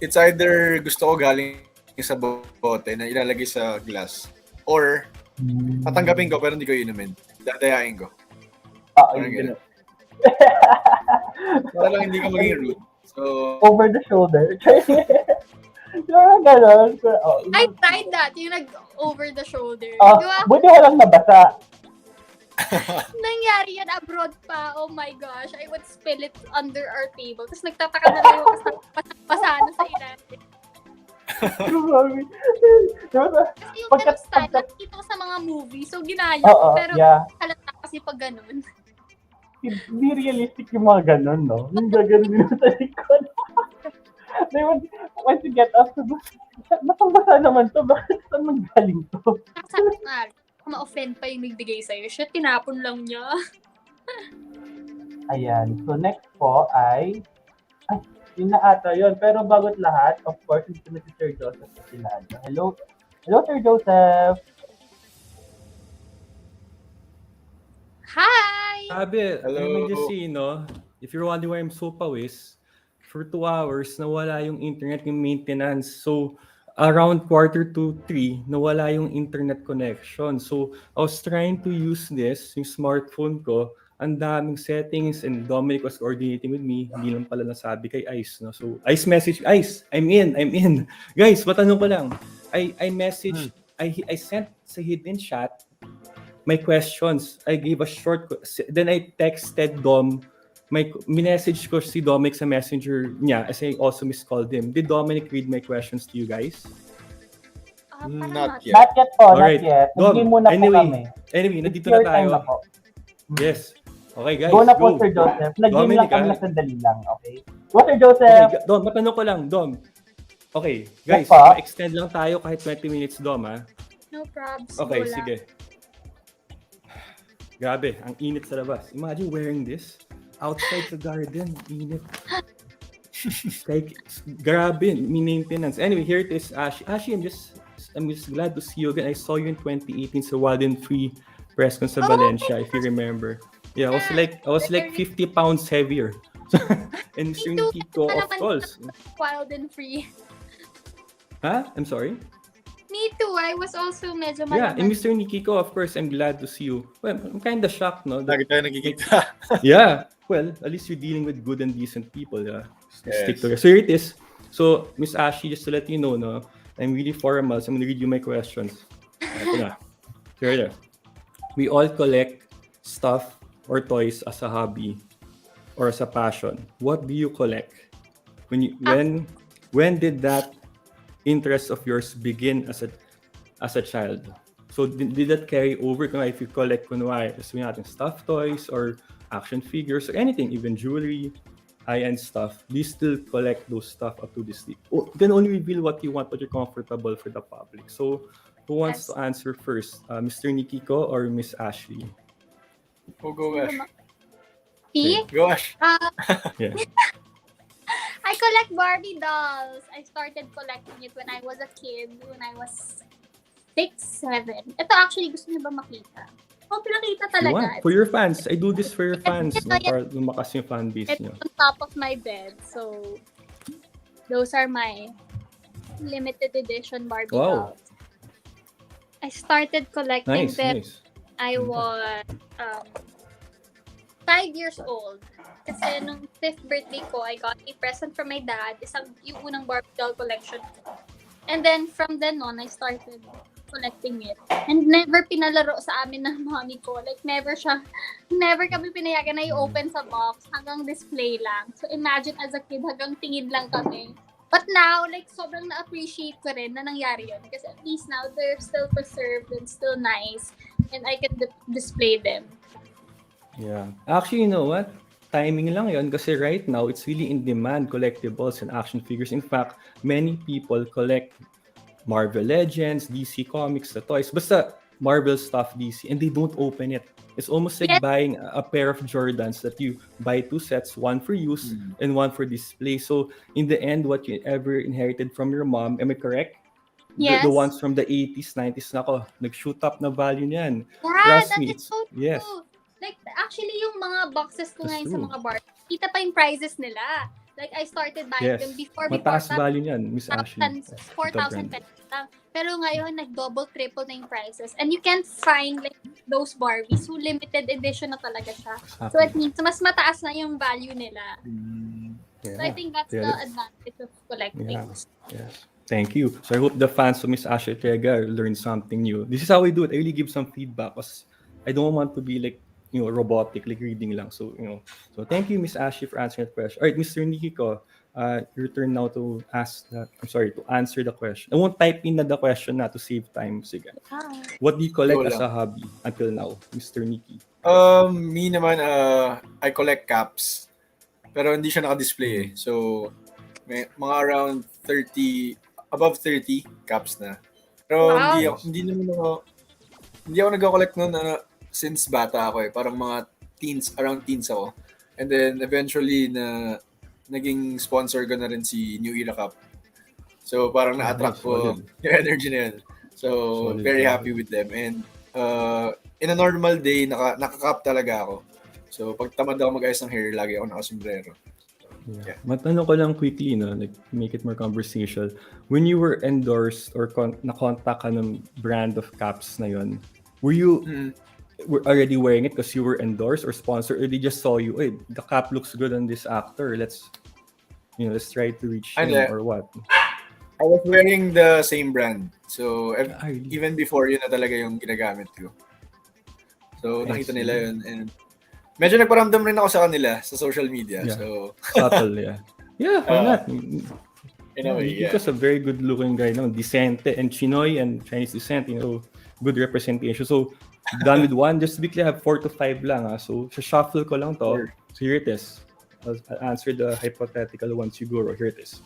it's either gusto ko galing sa bote na ilalagay sa glass or tatanggapin ko pero hindi ko inumin. Dadayain ko. Parang gano'n. Para lang hindi ka maging rude. So, over the shoulder. gano'n. I tried that, yung over the shoulder. Oh, Di ba? buti walang nabasa. Nangyari yan abroad pa. Oh my gosh. I would spill it under our table. Tapos nagtataka na lang yung pasano sa ilalim. Grabe. Diba? Kasi yung ganun style, nakikita ko sa mga movie. So, ginaya Oo, ko. Pero yeah. halata kasi pag ganun. Hindi realistic yung mga gano'n, no? Yung gano'n din sa likod. They would, once you get up, basang-basa naman to. Bakit saan manggaling to? Sabi nga, ma-offend pa yung nagbigay sa'yo. Shit, tinapon lang niya. Ayan. So, next po ay yun na ata yun. Pero bago't lahat, of course, hindi na si Sir Joseph sa silado. Hello? Hello, Sir Joseph! Hi! Sabi, Hello. let me just say, no, if you're wondering why I'm so pawis, for 2 hours, nawala yung internet, yung maintenance. So, around 2:45, nawala yung internet connection. So, I was trying to use this, yung smartphone ko, ang daming settings, and Dominic was coordinating with me. Hindi lang pala nasabi kay Ice, no? So, Ice message, Ice, I'm in. Guys, matanong ko lang. I messaged, I sent sa hidden chat my questions. I gave a short, then I texted Dom, minessage ko si Dominic sa messenger niya as I also miscalled him. Did Dominic read my questions to you guys? Parang Not yet. Not yet po, Alright. not yet. Dom, Hindi muna po kami. anyway, nandito Your na tayo. time na po. Yes. Okay, guys, Go na po, go. Sir Joseph. Nag-game lang Dominic, kami ah. na sandali lang, okay? Go, Sir Okay, Joseph! Dom, matanong ko lang, Dom. Okay, guys, Yes, pa. ma-extend lang tayo kahit 20 minutes, Dom, ha? no probs. Okay, go lang. sige. Grabe, ang init sa labas. Imagine wearing this outside the garden. Init. Like, grabe, may maintenance. Anyway, here it is, Ashi. Ashi, I'm just glad to see you again. I saw you in 2018 sa Wild and Free press con sa Valencia, if you remember. Yeah, I was like 50 pounds heavier. And Mr. Me too. Nikki, of course. Wild and free. Huh? I'm sorry? Me too. I was also medyo Yeah, and malaman. Mr. Nikiko, of course, I'm glad to see you. Well, I'm kind of shocked, no? Lagi tayo nagkikita. Yeah, well, at least you're dealing with good and decent people. Yeah, stick Yes. to it. So here it is. So, Miss Ashley, just to let you know, no, I'm really formal. So I'm gonna read you my questions. Ito na. Here it is. We all collect stuff or toys as a hobby or as a passion. What do you collect? When did that interest of yours begin as a child? So did that carry over if you collect kunwari, sabihin natin stuffed toys or action figures or anything, even jewelry, high-end stuff? Do you still collect those stuff up to this day? You can only reveal what you want, but you're comfortable for the public. So who wants Yes. to answer first? Mr. Nikiko or Miss Ashley? Oh, go Ash. See? Go Ash. Yeah. I collect Barbie dolls. I started collecting it when I was a kid, when I was 6, 7. Ito actually, gusto niyo ba makita? Oh, pinakita You talaga. want? For your fans. I do this for your fans. No? Yeah. Para lumakas yung fan base It's niyo. on top of my bed. So, those are my limited edition Barbie Wow. dolls. I started collecting Nice, them. nice. I was 5 years old. Kasi nung 5th birthday ko, I got a present from my dad. Yung unang Barbie doll collection ko. And then, from then on, I started collecting it. And never pinalaro sa amin ng mommy ko. Like, never kami pinayagan na i-open sa box. Hanggang display lang. So, imagine as a kid, hanggang tingin lang kami. But now, like, sobrang na-appreciate ko rin na nangyari yun. Kasi at least now, they're still preserved and still nice. And I can display them. Yeah. Actually, you know what? Timing lang yon kasi right now, it's really in demand, collectibles and action figures. In fact, many people collect Marvel Legends, DC Comics, the toys. Basta Marvel stuff, DC, and they don't open it. It's almost like Yes. buying a pair of Jordans that you buy 2 sets, one for use and one for display. So in the end, what you ever inherited from your mom, am I correct? Yes. The ones from the 80s, 90s, nako, nag-shoot up na value niyan. Yeah, Trust that me, is so true. yes. Like, actually, yung mga boxes ko That's ngayon sa true. mga bar, kita pa yung prices nila. Like, I started buying Yes. them before Mataas tapos value niyan, Miss Ashley. 4,000 pesos lang. Pero ngayon, nag-double, triple na yung prices. And you can't find like those Barbies. So, limited edition na talaga siya. So, it means mas mataas na yung value nila. So, I think that's the Yeah. advantage of collecting. Yeah. Yes. Thank you. So I hope the fans of Miss Ashley Ortega learned something new. This is how I do it. I really give some feedback because I don't want to be like, robotic, like reading lang. So, so thank you, Miss Ashley, for answering that question. All right, Mr. Nikki ko, your turn now to to answer the question. I won't type in na the question na to save time. Sige. What do you collect Go as lang. a hobby until now, Mr. Nikki? Me naman, I collect caps. Pero hindi siya naka-display eh. So, may mga around 30, above 30 caps na. Pero Wow. hindi ako nag-collect nun since bata ako eh. Parang mga around teens ako. And then eventually naging sponsor ko na rin si New Era Cup. So parang na-attract ko solid. yung energy na yun. So Solid, very solid. happy with them. And in a normal day, naka-cup talaga ako. So pag tamad ako mag-ayos ng hair, lagi ako naka-sombrero. Yeah. Matanong ko lang quickly, like make it more conversational. When you were endorsed or na-contact ka ng brand of caps na yun, were you were already wearing it because you were endorsed or sponsored, or they just saw you, hey, the cap looks good on this actor, let's try to reach him, or what? I was wearing the same brand. So Really? even before, yun na talaga yung ginagamit ko. So nakita nila yun. And medyo nagparamdam rin ako sa kanila sa social media. Yeah. So Subtle, yeah. Yeah, why not? in a way, Because a very good looking guy, decente and Chinoy and Chinese descent, good representation. So done with one, just to be clear, I have 4 to 5 lang. So shuffle ko lang to. Sure. So here it is. I'll answer the hypothetical one siguro. Here it is.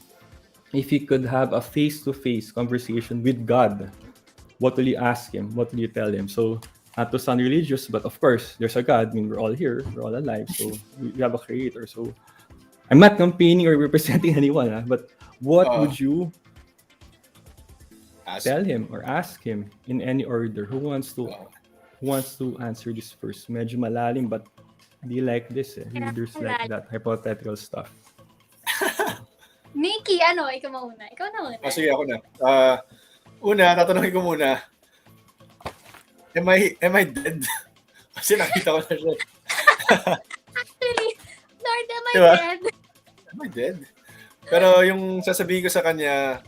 If you could have a face-to-face conversation with God, what will you ask him? What will you tell him? So not to sound religious, but of course, there's a God. I mean, we're all here. We're all alive. So we have a creator. So I'm not campaigning or representing anyone, but what would you tell him or ask him in any order? Who wants to answer this first? Medyo malalim, but do you like this? Readers like that hypothetical stuff. Nikki, ikaw mauna. Ikaw na muna. Sige, ako na. Una, tatanungin ko muna. Am I dead? Kasi nakita ko na siya. Actually, Lord, am I Diba? dead? Am I dead? Pero yung sasabihin ko sa kanya,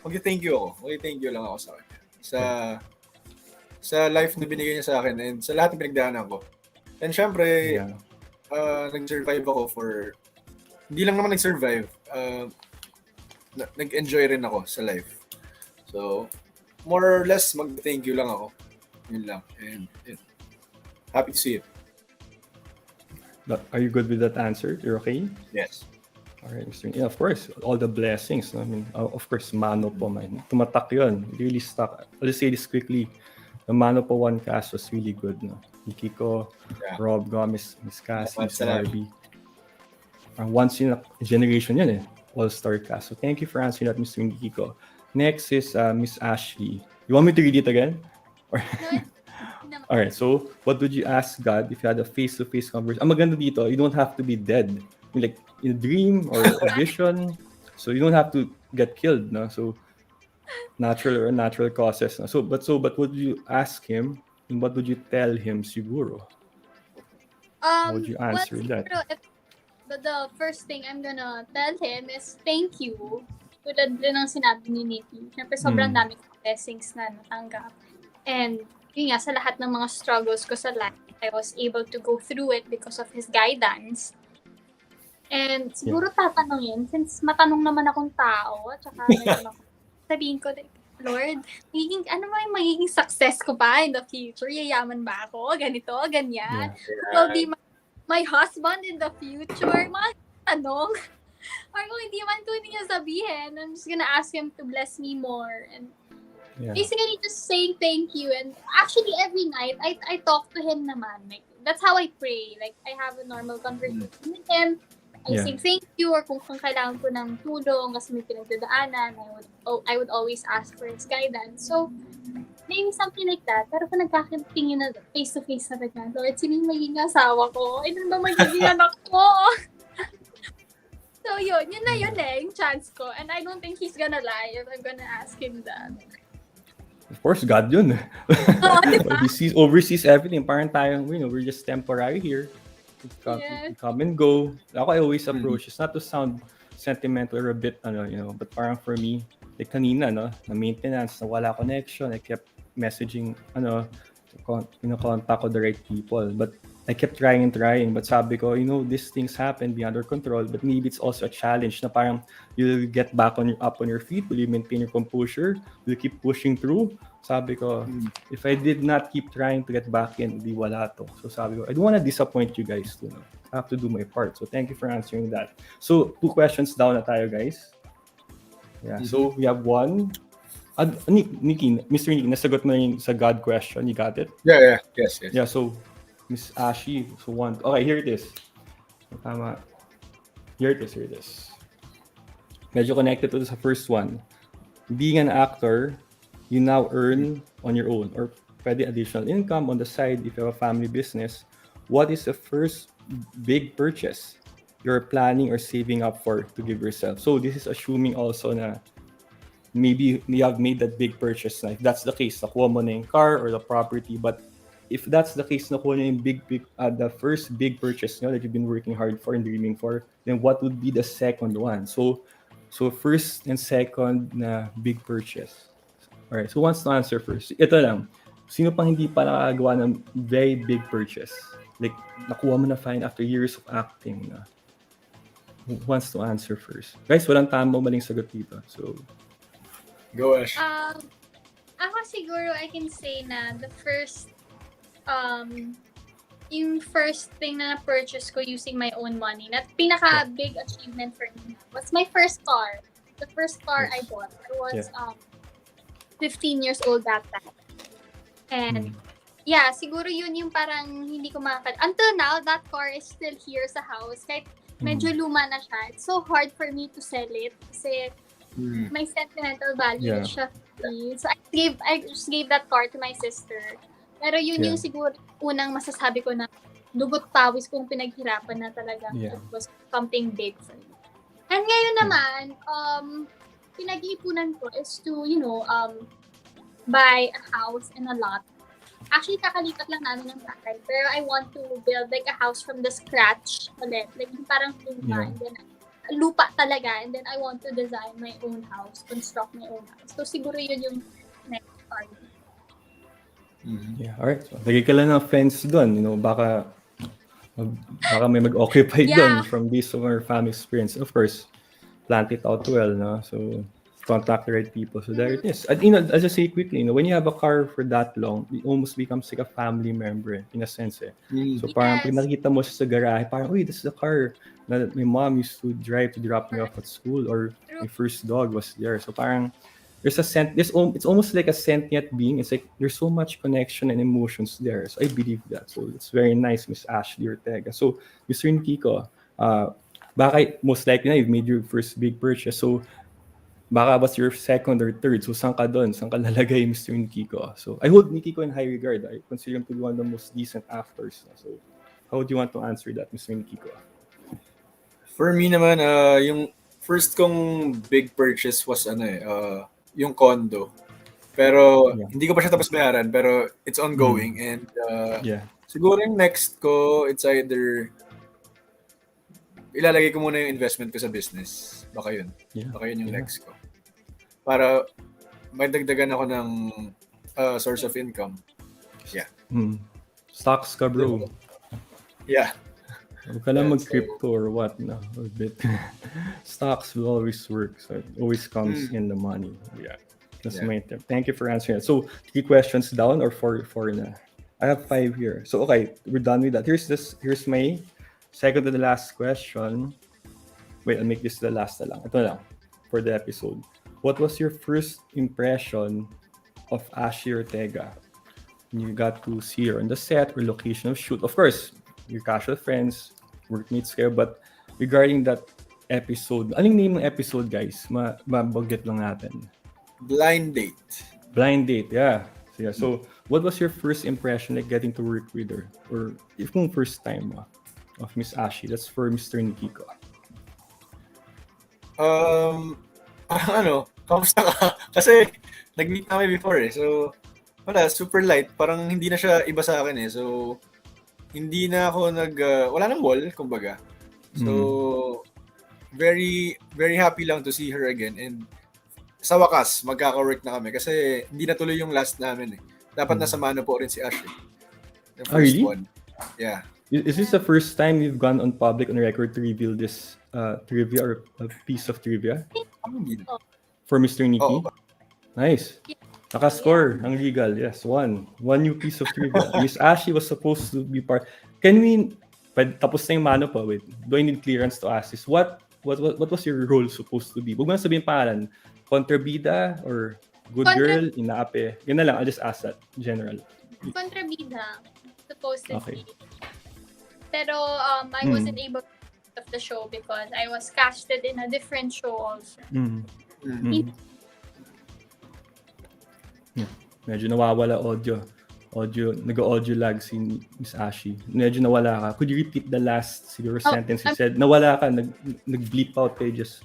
mag-thank you ako. Mag-thank you lang ako sa kanya. Sa life na binigay niya sa akin and sa lahat ng pinagdaanan ko. And syempre, nag-survive ako for... Hindi lang naman nag-survive. Nag-enjoy rin ako sa life. So, more or less, mag-thank you lang ako. Yun lang. And happy to see it. Are you good with that answer? You're okay? Yes. All right, Mr. Yeah, of course, all the blessings. I mean, of course, mano po man. Tumatak yun. It really stuck. I'll just say this quickly. The mano po one cast was really good. Nikki ko, Rob Gomez, Miss Cassie, Miss Darby. Once in a generation yan all-star cast. So thank you for answering that, Mr. Nikki ko. Next is Miss Ashley. You want me to read it again? Or... No. All right, so what would you ask God if you had a face-to-face conversation? Ang maganda dito, you don't have to be dead. Like in a dream or a vision. So you don't have to get killed, no? So natural or unnatural causes. No? But what would you ask him and what would you tell him siguro? How would you answer that? The first thing I'm gonna tell him is thank you. Tulad rin ng sinabi ni Nikki. Siyempre, sobrang dami kong blessings na natanggap. And yun nga, sa lahat ng mga struggles ko sa life, I was able to go through it because of his guidance. And siguro tatanungin, since matanong naman akong tao, tsaka sabihin ko, Lord, ano ba yung magiging success ko pa in the future? Yayaman ba ako? Ganito, ganyan. Will be my husband in the future? Mga tanong. Or kung hindi man ko niya sabihin, I'm just gonna ask him to bless me more. And basically just saying thank you. And actually every night, I talk to him naman. Like, that's how I pray. Like, I have a normal conversation with him. I say thank you, or kung kailangan ko ng tulong kasi may pinagdadaanan, I would always ask for his guidance. So, maybe something like that. Pero kung nagkakatingin na face-to-face na ganyan, Lord, sino yung magiging asawa ko? Ano ba magiging anak ko? So, yun na yun yung chance ko. And I don't think he's gonna lie if I'm gonna ask him that. Of course, God yun. He oversees everything. Parang tayong, we're just temporary here. Come and go. Ako, I always approach. It's not to sound sentimental or a bit, but parang for me, like kanina, no, na maintenance, na wala connection, I kept messaging, contact ko the right people. But I kept trying and trying. But sabi ko, these things happen beyond our control. But maybe it's also a challenge na parang you'll get back up on your feet. Will you maintain your composure? Will you keep pushing through? Sabi ko, if I did not keep trying to get back in, di wala to. So sabi ko, I don't want to disappoint you guys too. No? I have to do my part. So thank you for answering that. So 2 questions down na tayo, guys. Yeah. So we have one. Nikki, Mr. Nikki, nasagot mo yung sa God question. You got it? Yeah. Yes. Yeah, so Miss Ashi, so one. Okay, here it is. Tama. Here it is. Medyo connected to the first one. Being an actor, you now earn on your own or pwede additional income on the side if you have a family business. What is the first big purchase you're planning or saving up for to give yourself? So this is assuming also na maybe you have made that big purchase na. If that's the case, nakuha mo na yung car or the property. But if that's the case, nakuha na yung the first big purchase that you've been working hard for and dreaming for, then what would be the second one? So first and second na big purchase. Alright, so who wants to answer first? Ito lang. Sino pang hindi pa nakagawa ng very big purchase? Like, nakuha mo na fine after years of acting na. Who wants to answer first? Guys, walang tama o maling sagot dito. So, Go, Ash. Ako siguro I can say na the first yung first thing na na-purchase ko using my own money, na pinaka-big achievement for me was my first car. The first car I bought. I was 15 years old that time. And siguro yun yung parang hindi ko until now, that car is still here sa house. Kahit medyo luma na siya. It's so hard for me to sell it kasi may sentimental value siya. So I just gave that car to my sister. Pero yun yung siguro unang masasabi ko na dugot pawis kong pinaghirapan na talaga. It was something big for me. And ngayon naman, pinag-iipunan ko is to, buy a house and a lot. Actually, kakalipat lang namin ng bahay. Pero I want to build like a house from the scratch ulit. Like yung parang lupa. And then lupa talaga. And then I want to design my own house, construct my own house. So siguro yun yung next part. Yeah, alright. So, lagay ka lang ng fence doon. Baka may mag-occupy doon from this or family experience. Of course, plant it out well, no? So, contact the right people. So, there it is. And, as I say quickly, when you have a car for that long, it almost becomes like a family member in a sense. So, parang pag nakita mo siya sa garahe, parang, uy, this is the car that my mom used to drive to drop me off at school, or my first dog was there. So, parang, it's almost like a sentient being. It's like there's so much connection and emotions there. So I believe that. So it's very nice, Miss Ashley Ortega. So Mr. Nikiko, baka most likely na you've made your first big purchase. So baka was your second or third. So saan ka doon? Saan ka lalagay, Mr. Nikiko? So I hold Nikiko in high regard. I consider him to be one of the most decent actors. So how do you want to answer that, Mr. Nikiko? For me naman, yung first kong big purchase was yung condo. Pero hindi ko pa siya tapos bayaran, pero it's ongoing. And siguro yung next ko, it's either ilalagay ko muna yung investment ko sa business. Baka yun. Baka yun yung next ko. Para may dagdagan ako ng source of income. Stocks ka, bro. Yeah. Huwag ka lang mag-crypto or what, no? A bit. Stocks will always work, so it always comes in the money. Yeah. That's my tip. Thank you for answering that. So, 3 questions down or 4 na? I have 5 here. So, okay, we're done with that. Here's my second to the last question. Wait, I'll make this the last na lang. Ito na lang for the episode. What was your first impression of Ashley Ortega when you got to see her on the set or location of shoot? Of course, your casual friends, workmates kayo, but regarding that episode, anong name ng episode, guys? Mabagget lang natin. Blind Date. Blind Date, yeah. So what was your first impression like getting to work with her? Or if kung first time of Miss Ashley? That's for Mr. Nikiko. Kamusta ka? Kasi nag-meet kami before So wala, super light. Parang hindi na siya iba sa akin So hindi na ako wala nang wall, kumbaga. So, very, very happy lang to see her again. And sa wakas, magkaka-work na kami. Kasi hindi natuloy yung last namin eh. Dapat nasa mano po rin si Ash eh. The first really? one. Yeah. Is this the first time you've gone on public on record to reveal this trivia or a piece of trivia for Mr. Nikki? Oo. Nice. Nakascore ang Regal. Yes, one new piece of trivia. Miss Ashley was supposed to be part. Can we tapos na yung mano pa, wait. Do I need clearance to ask this? What was your role supposed to be? Huwag mo na sabihin pangalan. Kontrabida or good girl, inaape. Yun na lang, I'll just ask that. General. Kontrabida, supposedly. Okay. Pero I wasn't able to of the show because I was casted in a different show also. Yeah. Medyo nawawala audio, nag-audio lag si Miss Ashley. Medyo nawala ka. Could you repeat the last siguro sentence you said? Nawala ka, nag-bleep out pages.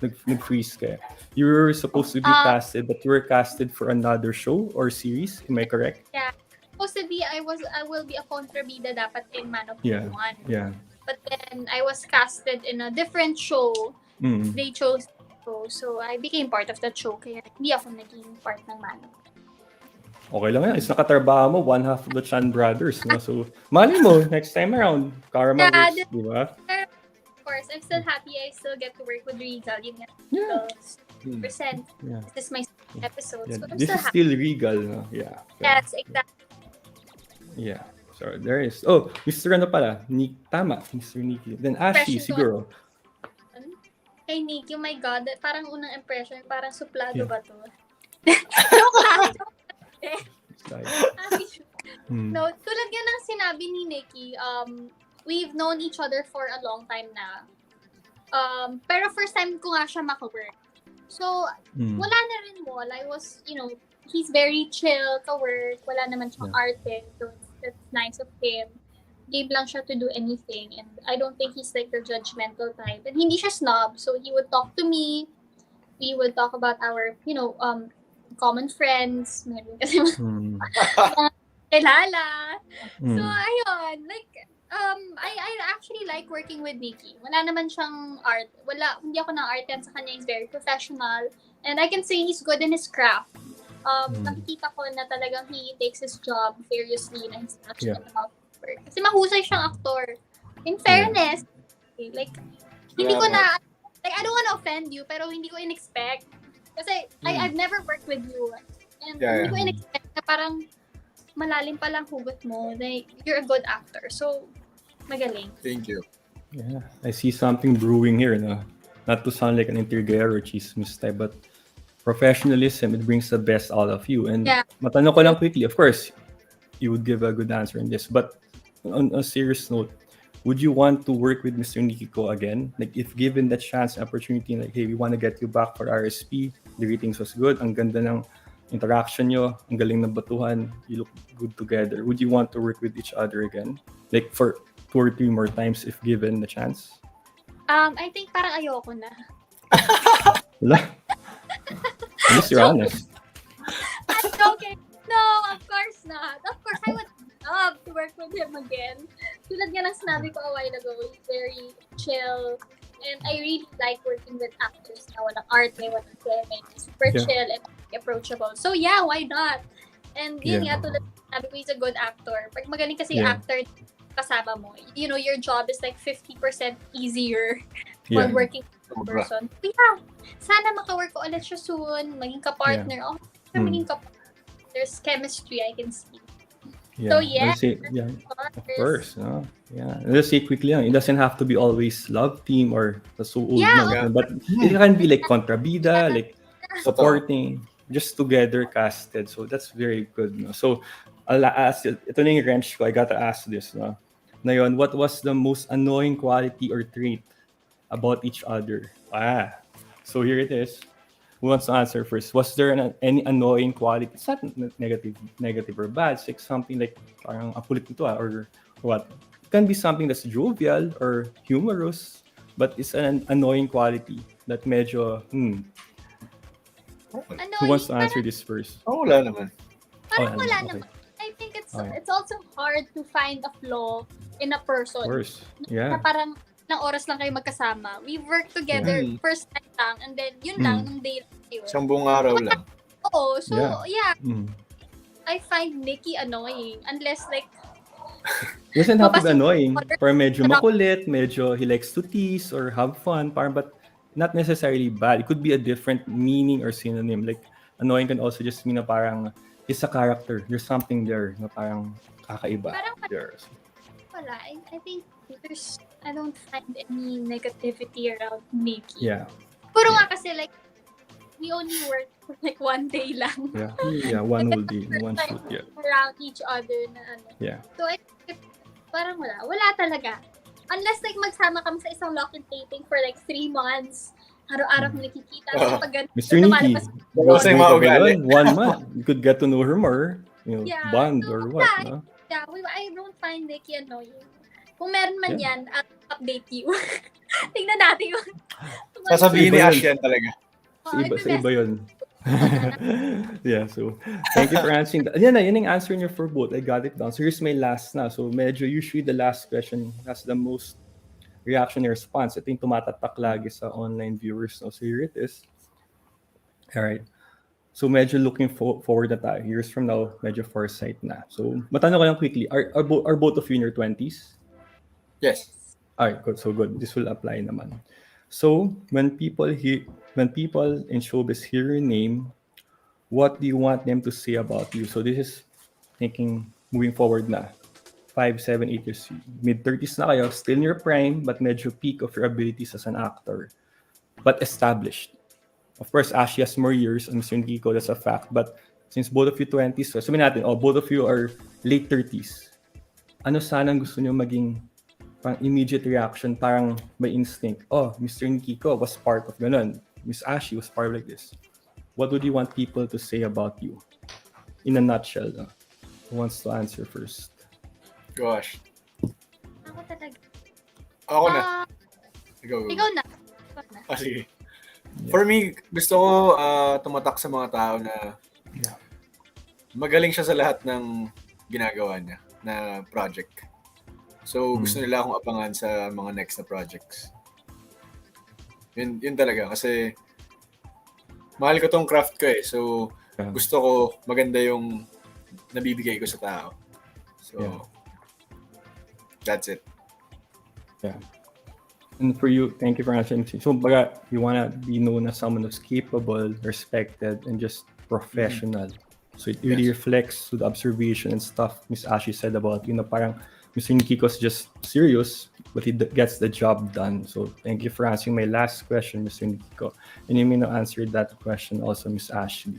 Nag-freeze ka. You were supposed to be casted, but you were casted for another show or series. Am I correct? Yeah. Supposedly, I will be a kontrabida dapat in Man of Yeah. One. Yeah. But then, I was casted in a different show. They chose to, so I became part of that show. Kaya hindi ako naging part ng Man of. Okay lang yan. Is nakatrabaho mo, one half of the Chan brothers. No? So, mali mo, next time around, karma works, di ba? Of course, I'm still happy I still get to work with Regal. Yun nga, percent. Yeah. This is my episode. Yeah. So I'm This still is happy. still Regal. No? Yeah. Yes, exactly. Yeah. So, there is. Oh, Mr. Ano pala? Tama, Mr. Nikki. Then Ashley, Impression siguro. Kay Nikki, oh my God, parang unang impression, parang suplado Yeah. ba to? Joke lang. No, tulad nga ng sinabi ni Nikki, we've known each other for a long time na. Pero first time ko nga siya maka-work. So, wala na rin wall. I was, he's very chill ka-work. Wala naman siyang arte. So, that's nice of him. Gave lang siya to do anything. And I don't think he's like the judgmental type. And hindi siya snob. So, he would talk to me. We would talk about our, common friends. Meron kasi kilala. So, ayun. Like, I actually like working with Nikki. Wala naman siyang art. Hindi ako ng art yan sa kanya. He's very professional. And I can say he's good in his craft. Nakikita ko na talagang he takes his job seriously na he's passionate about work. Kasi mahusay siyang aktor. In fairness, like, hindi ko na, like, I don't wanna offend you, pero hindi ko in-expect. Kasi I've never worked with you. And hindi ko in-expect na parang malalim palang hugot mo. Like, you're a good actor. So, magaling. Thank you. Yeah, I see something brewing here. No? Not to sound like an intrigue or chismis type, but professionalism, it brings the best out of you. And matanong ko lang quickly, of course, you would give a good answer in this. But on a serious note, would you want to work with Mr. Nikiko again? Like, if given the chance and opportunity, like, hey, we want to get you back for RSP, the ratings was good, ang ganda ng interaction nyo, ang galing ng batuhan, you look good together. Would you want to work with each other again? Like, for 2 or 3 more times if given the chance? I think parang ayoko na. Wala. At least you're honest. I'm joking. No, of course not. Of course, I would love to work with him again. Tulad nga ng sinabi ko a while ago, he's very chill. And I really like working with actors na walang arte, walang seme. Super chill and approachable. So yeah, why not? And yun nga, tulad ng sinabi ko, he's a good actor. Pag magaling kasi actor kasama mo, your job is like 50% easier when working with a person. Yeah, sana maka-work ko ulit siya soon, maging ka-partner. Maging ka-partner. There's chemistry I can see. Yeah. So yeah, of course. No? Yeah. Let's say quickly, it doesn't have to be always love team or the so old. But it can be like kontrabida, like supporting, just together casted. So that's very good. No? So I'll ask, ito na yung wrench ko, I gotta ask this. No? Na yun, what was the most annoying quality or trait about each other? So here it is. Who wants to answer first? Was there any annoying quality? It's not negative or bad. It's like something like, parang apulit nito or what? It can be something that's jovial or humorous, but it's an annoying quality that medyo, Who wants to answer this first? Wala naman. Parang wala naman. I think it's also hard to find a flaw in a person. Of course. Yeah. Na parang ng oras lang kayo magkasama. We worked together first time lang, and then yun lang, nung day lang yun. Isang buong araw lang. Oo, so yeah. Mm. I find Nikki annoying unless like Doesn't have to be Mabasa- annoying. Parang medyo makulit, medyo he likes to tease or have fun, parang but not necessarily bad. It could be a different meaning or synonym. Like annoying can also just mean na parang he's a character. There's something there na parang kakaiba Parang there. wala. I think I don't find any negativity around Nikki. Yeah. Puro nga kasi like we only work for like one day lang. Yeah. Yeah, one whole day, one shoot. Yeah. Around each other na ano. Yeah. So I think parang wala talaga. Unless like magsama kami sa isang lock and taping for like 3 months. Araw-araw kami nakikita. So pag ganun, Mr. Nikki, Kasi mga ugali. 1 month, you could get to know her more, Yeah, bond so or what, wala. no? Yeah, I don't find Nikki annoying. Kung meron man yan, I'll update you. Tingnan natin yung... Sasabihin ni Ash yan talaga. Sa iba yun. Yeah, so thank you for answering that. Yan yung answer niyo for both. I got it down. So here's my last na. So medyo usually the last question has the most reaction and response. Ito yung tumatatak lagi sa online viewers. No? So here it is. All right. So medyo looking forward na tayo. Years from now, medyo foresight na. So matanong ko lang quickly, are both of you in your 20s? Yes. All right, good. So good. This will apply naman. So when people in showbiz hear your name, what do you want them to say about you? So this is thinking moving forward na. 5, 7, 8 years, mid-30s na kayo, still in your prime, but medyo peak of your abilities as an actor, but established. Of course, Ashley has more years, and Mr. Nikko, that's a fact. But since both of you 20s, so sabihin natin, both of you are late 30s. Ano sana gusto nyo maging parang immediate reaction, parang may instinct? Oh, Mr. Nikko was part of ganun. Miss Ashley was part of like this. What would you want people to say about you? In a nutshell, who wants to answer first? Gosh. Ako talaga. Ako na. Ikaw na. Sige. For me, gusto ko tumatak sa mga tao na magaling siya sa lahat ng ginagawa niya na project. So, gusto nila akong abangan sa mga next na projects. Yun talaga. Kasi, mahal ko tong craft ko eh. So, gusto ko maganda yung nabibigay ko sa tao. So, that's it. Yeah. And for you, thank you for answering. So, baga, you wanna be known as someone who's capable, respected, and just professional. So it really reflects to the observation and stuff Miss Ashley said about, parang Mr. Nikiko's just serious, but he gets the job done. So thank you for answering my last question, Mr. Nikiko. And you may not answer that question also, Miss Ashley.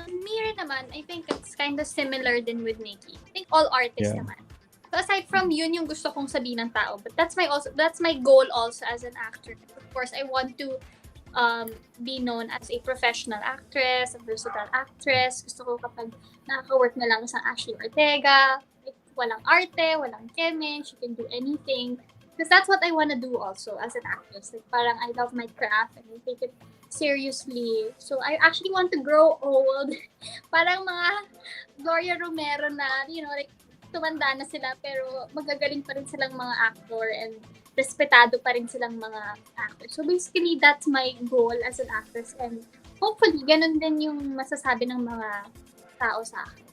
Me rin naman, I think it's kind of similar din with Nikki. I think all artists naman. So aside from yun yung gusto kong sabihin ng tao, but that's my goal also as an actor. Of course, I want to be known as a professional actress, a versatile actress. Gusto ko kapag nakaka-work na lang isang Ashley Ortega, like, walang arte, walang keme, she can do anything. Because that's what I want to do also as an actress. Like parang I love my craft and I take it seriously. So I actually want to grow old. Parang mga Gloria Romero na, like tumanda na sila pero magagaling pa rin silang mga actor and respetado pa rin silang mga actors. So basically, that's my goal as an actress and hopefully, ganun din yung masasabi ng mga tao sa akin.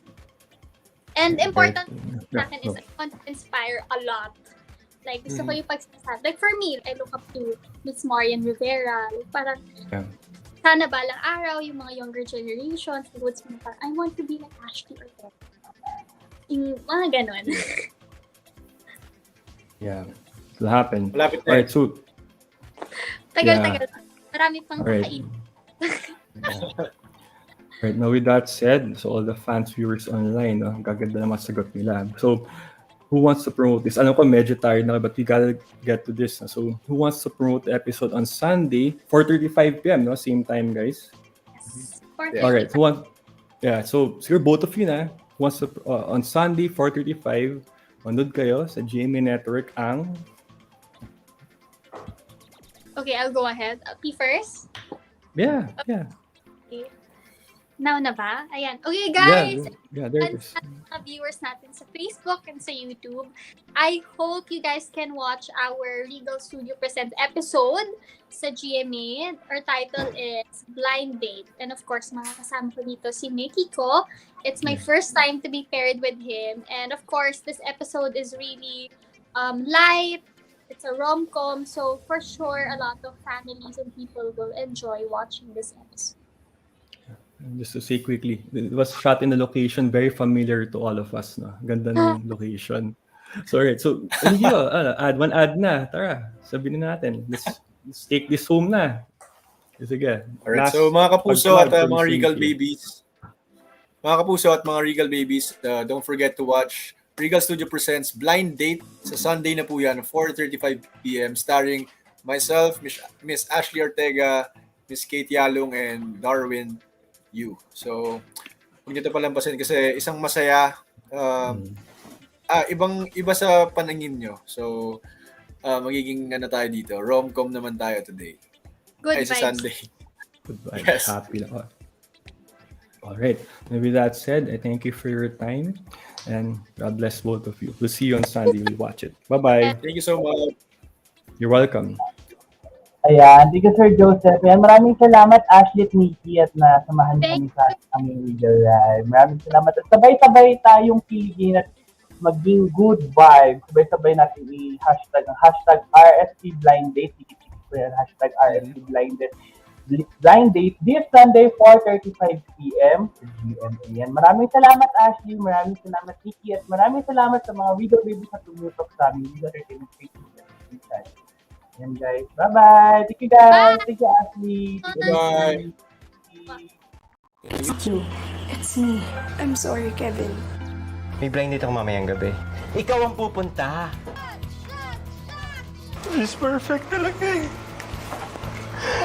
And important sa akin is I want to inspire a lot. Like, gusto ko yung pagsasabi. Like for me, I look up to Miss Marian Rivera. Like, parang sana balang araw, yung mga younger generations, I want to be like Ashley Ortega. Yung mga ganun. Yeah. It'll happen. Malapit na. Alright, so Tagal-tagal. Marami pang kakain. Right, now with that said, so all the fans, viewers online, ang gaganda naman sagot nila. So, who wants to promote this? Alam ko medyo tired na, but we gotta get to this. So, who wants to promote the episode on Sunday, 4:35 p.m., no? Same time, guys. Yes. Alright, so siguro both of you na, who wants to, on Sunday, 4:35, manood kayo sa GMA Network ang... Okay, I'll go ahead. P first? Yeah. Okay. Now na ba? Ayan. Okay, guys. Yeah, there it is. viewers natin sa Facebook and sa YouTube. I hope you guys can watch our Regal Studio Presents episode sa GMA. Our title is Blind Date. And of course, makakasama ko dito si Nikki ko. It's my first time to be paired with him. And of course, this episode is really light. It's a rom-com. So for sure, a lot of families and people will enjoy watching this episode. Just to say quickly, it was shot in a location very familiar to all of us. No? Ganda ng location. So, alright. So, ad na. Tara, sabihin na natin. Let's take this home na. Sige. Alright, so mga kapuso at mga Regal babies. Mga kapuso at mga Regal babies, don't forget to watch Regal Studio Presents Blind Date sa Sunday na po yan, 4:35 p.m. starring myself, Miss Ashley Ortega, Miss Kate Yalong, and Darwin Yu. So, huwag niyo ito palampasin kasi isang masaya, iba sa paningin nyo. So, magiging tayo dito. Rom-com naman tayo today. Good sa vibes. Sunday. Good vibes. Yes. Happy lang ako. Alright. And with that said, I thank you for your time. And God bless both of you. We'll see you on Sunday. We'll watch it. Bye-bye. Thank you so much. You're welcome. Ayan, thank you, Sir Joseph. Ayan, maraming salamat, Ashley at Nikki, at nasamahan kami sa aming Regal Live. Maraming salamat. At sabay-sabay tayong piligin at maging good vibes. Sabay-sabay natin i-hashtag ang hashtag RSP Blind Date. Hashtag RSP Blind Date. Blind Date this Sunday, 4:35 p.m. sa GMA. Ayan, maraming salamat, Ashley. Maraming salamat, Nikki. At maraming salamat sa mga Regal babies na tumutok sa aming Regal Entertainment Facebook. And guys, bye-bye. Thank you guys. Thank you, Ashley. Bye. It's you. It's me. I'm sorry, Kevin. May blind date ako mamayang gabi. Ikaw ang pupunta. It's perfect talaga eh.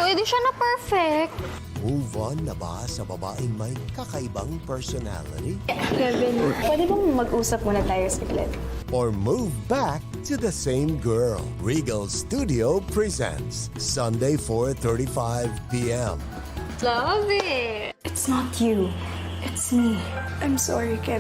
Di siya na perfect. Move on na ba sa babaeng may kakaibang personality? Kevin, pwede bang mag-usap muna tayo saglit? Or move back to the same girl? Regal Studio Presents Sunday, 4:35 p.m. Love it. It's not you. It's me. I'm sorry, Kevin.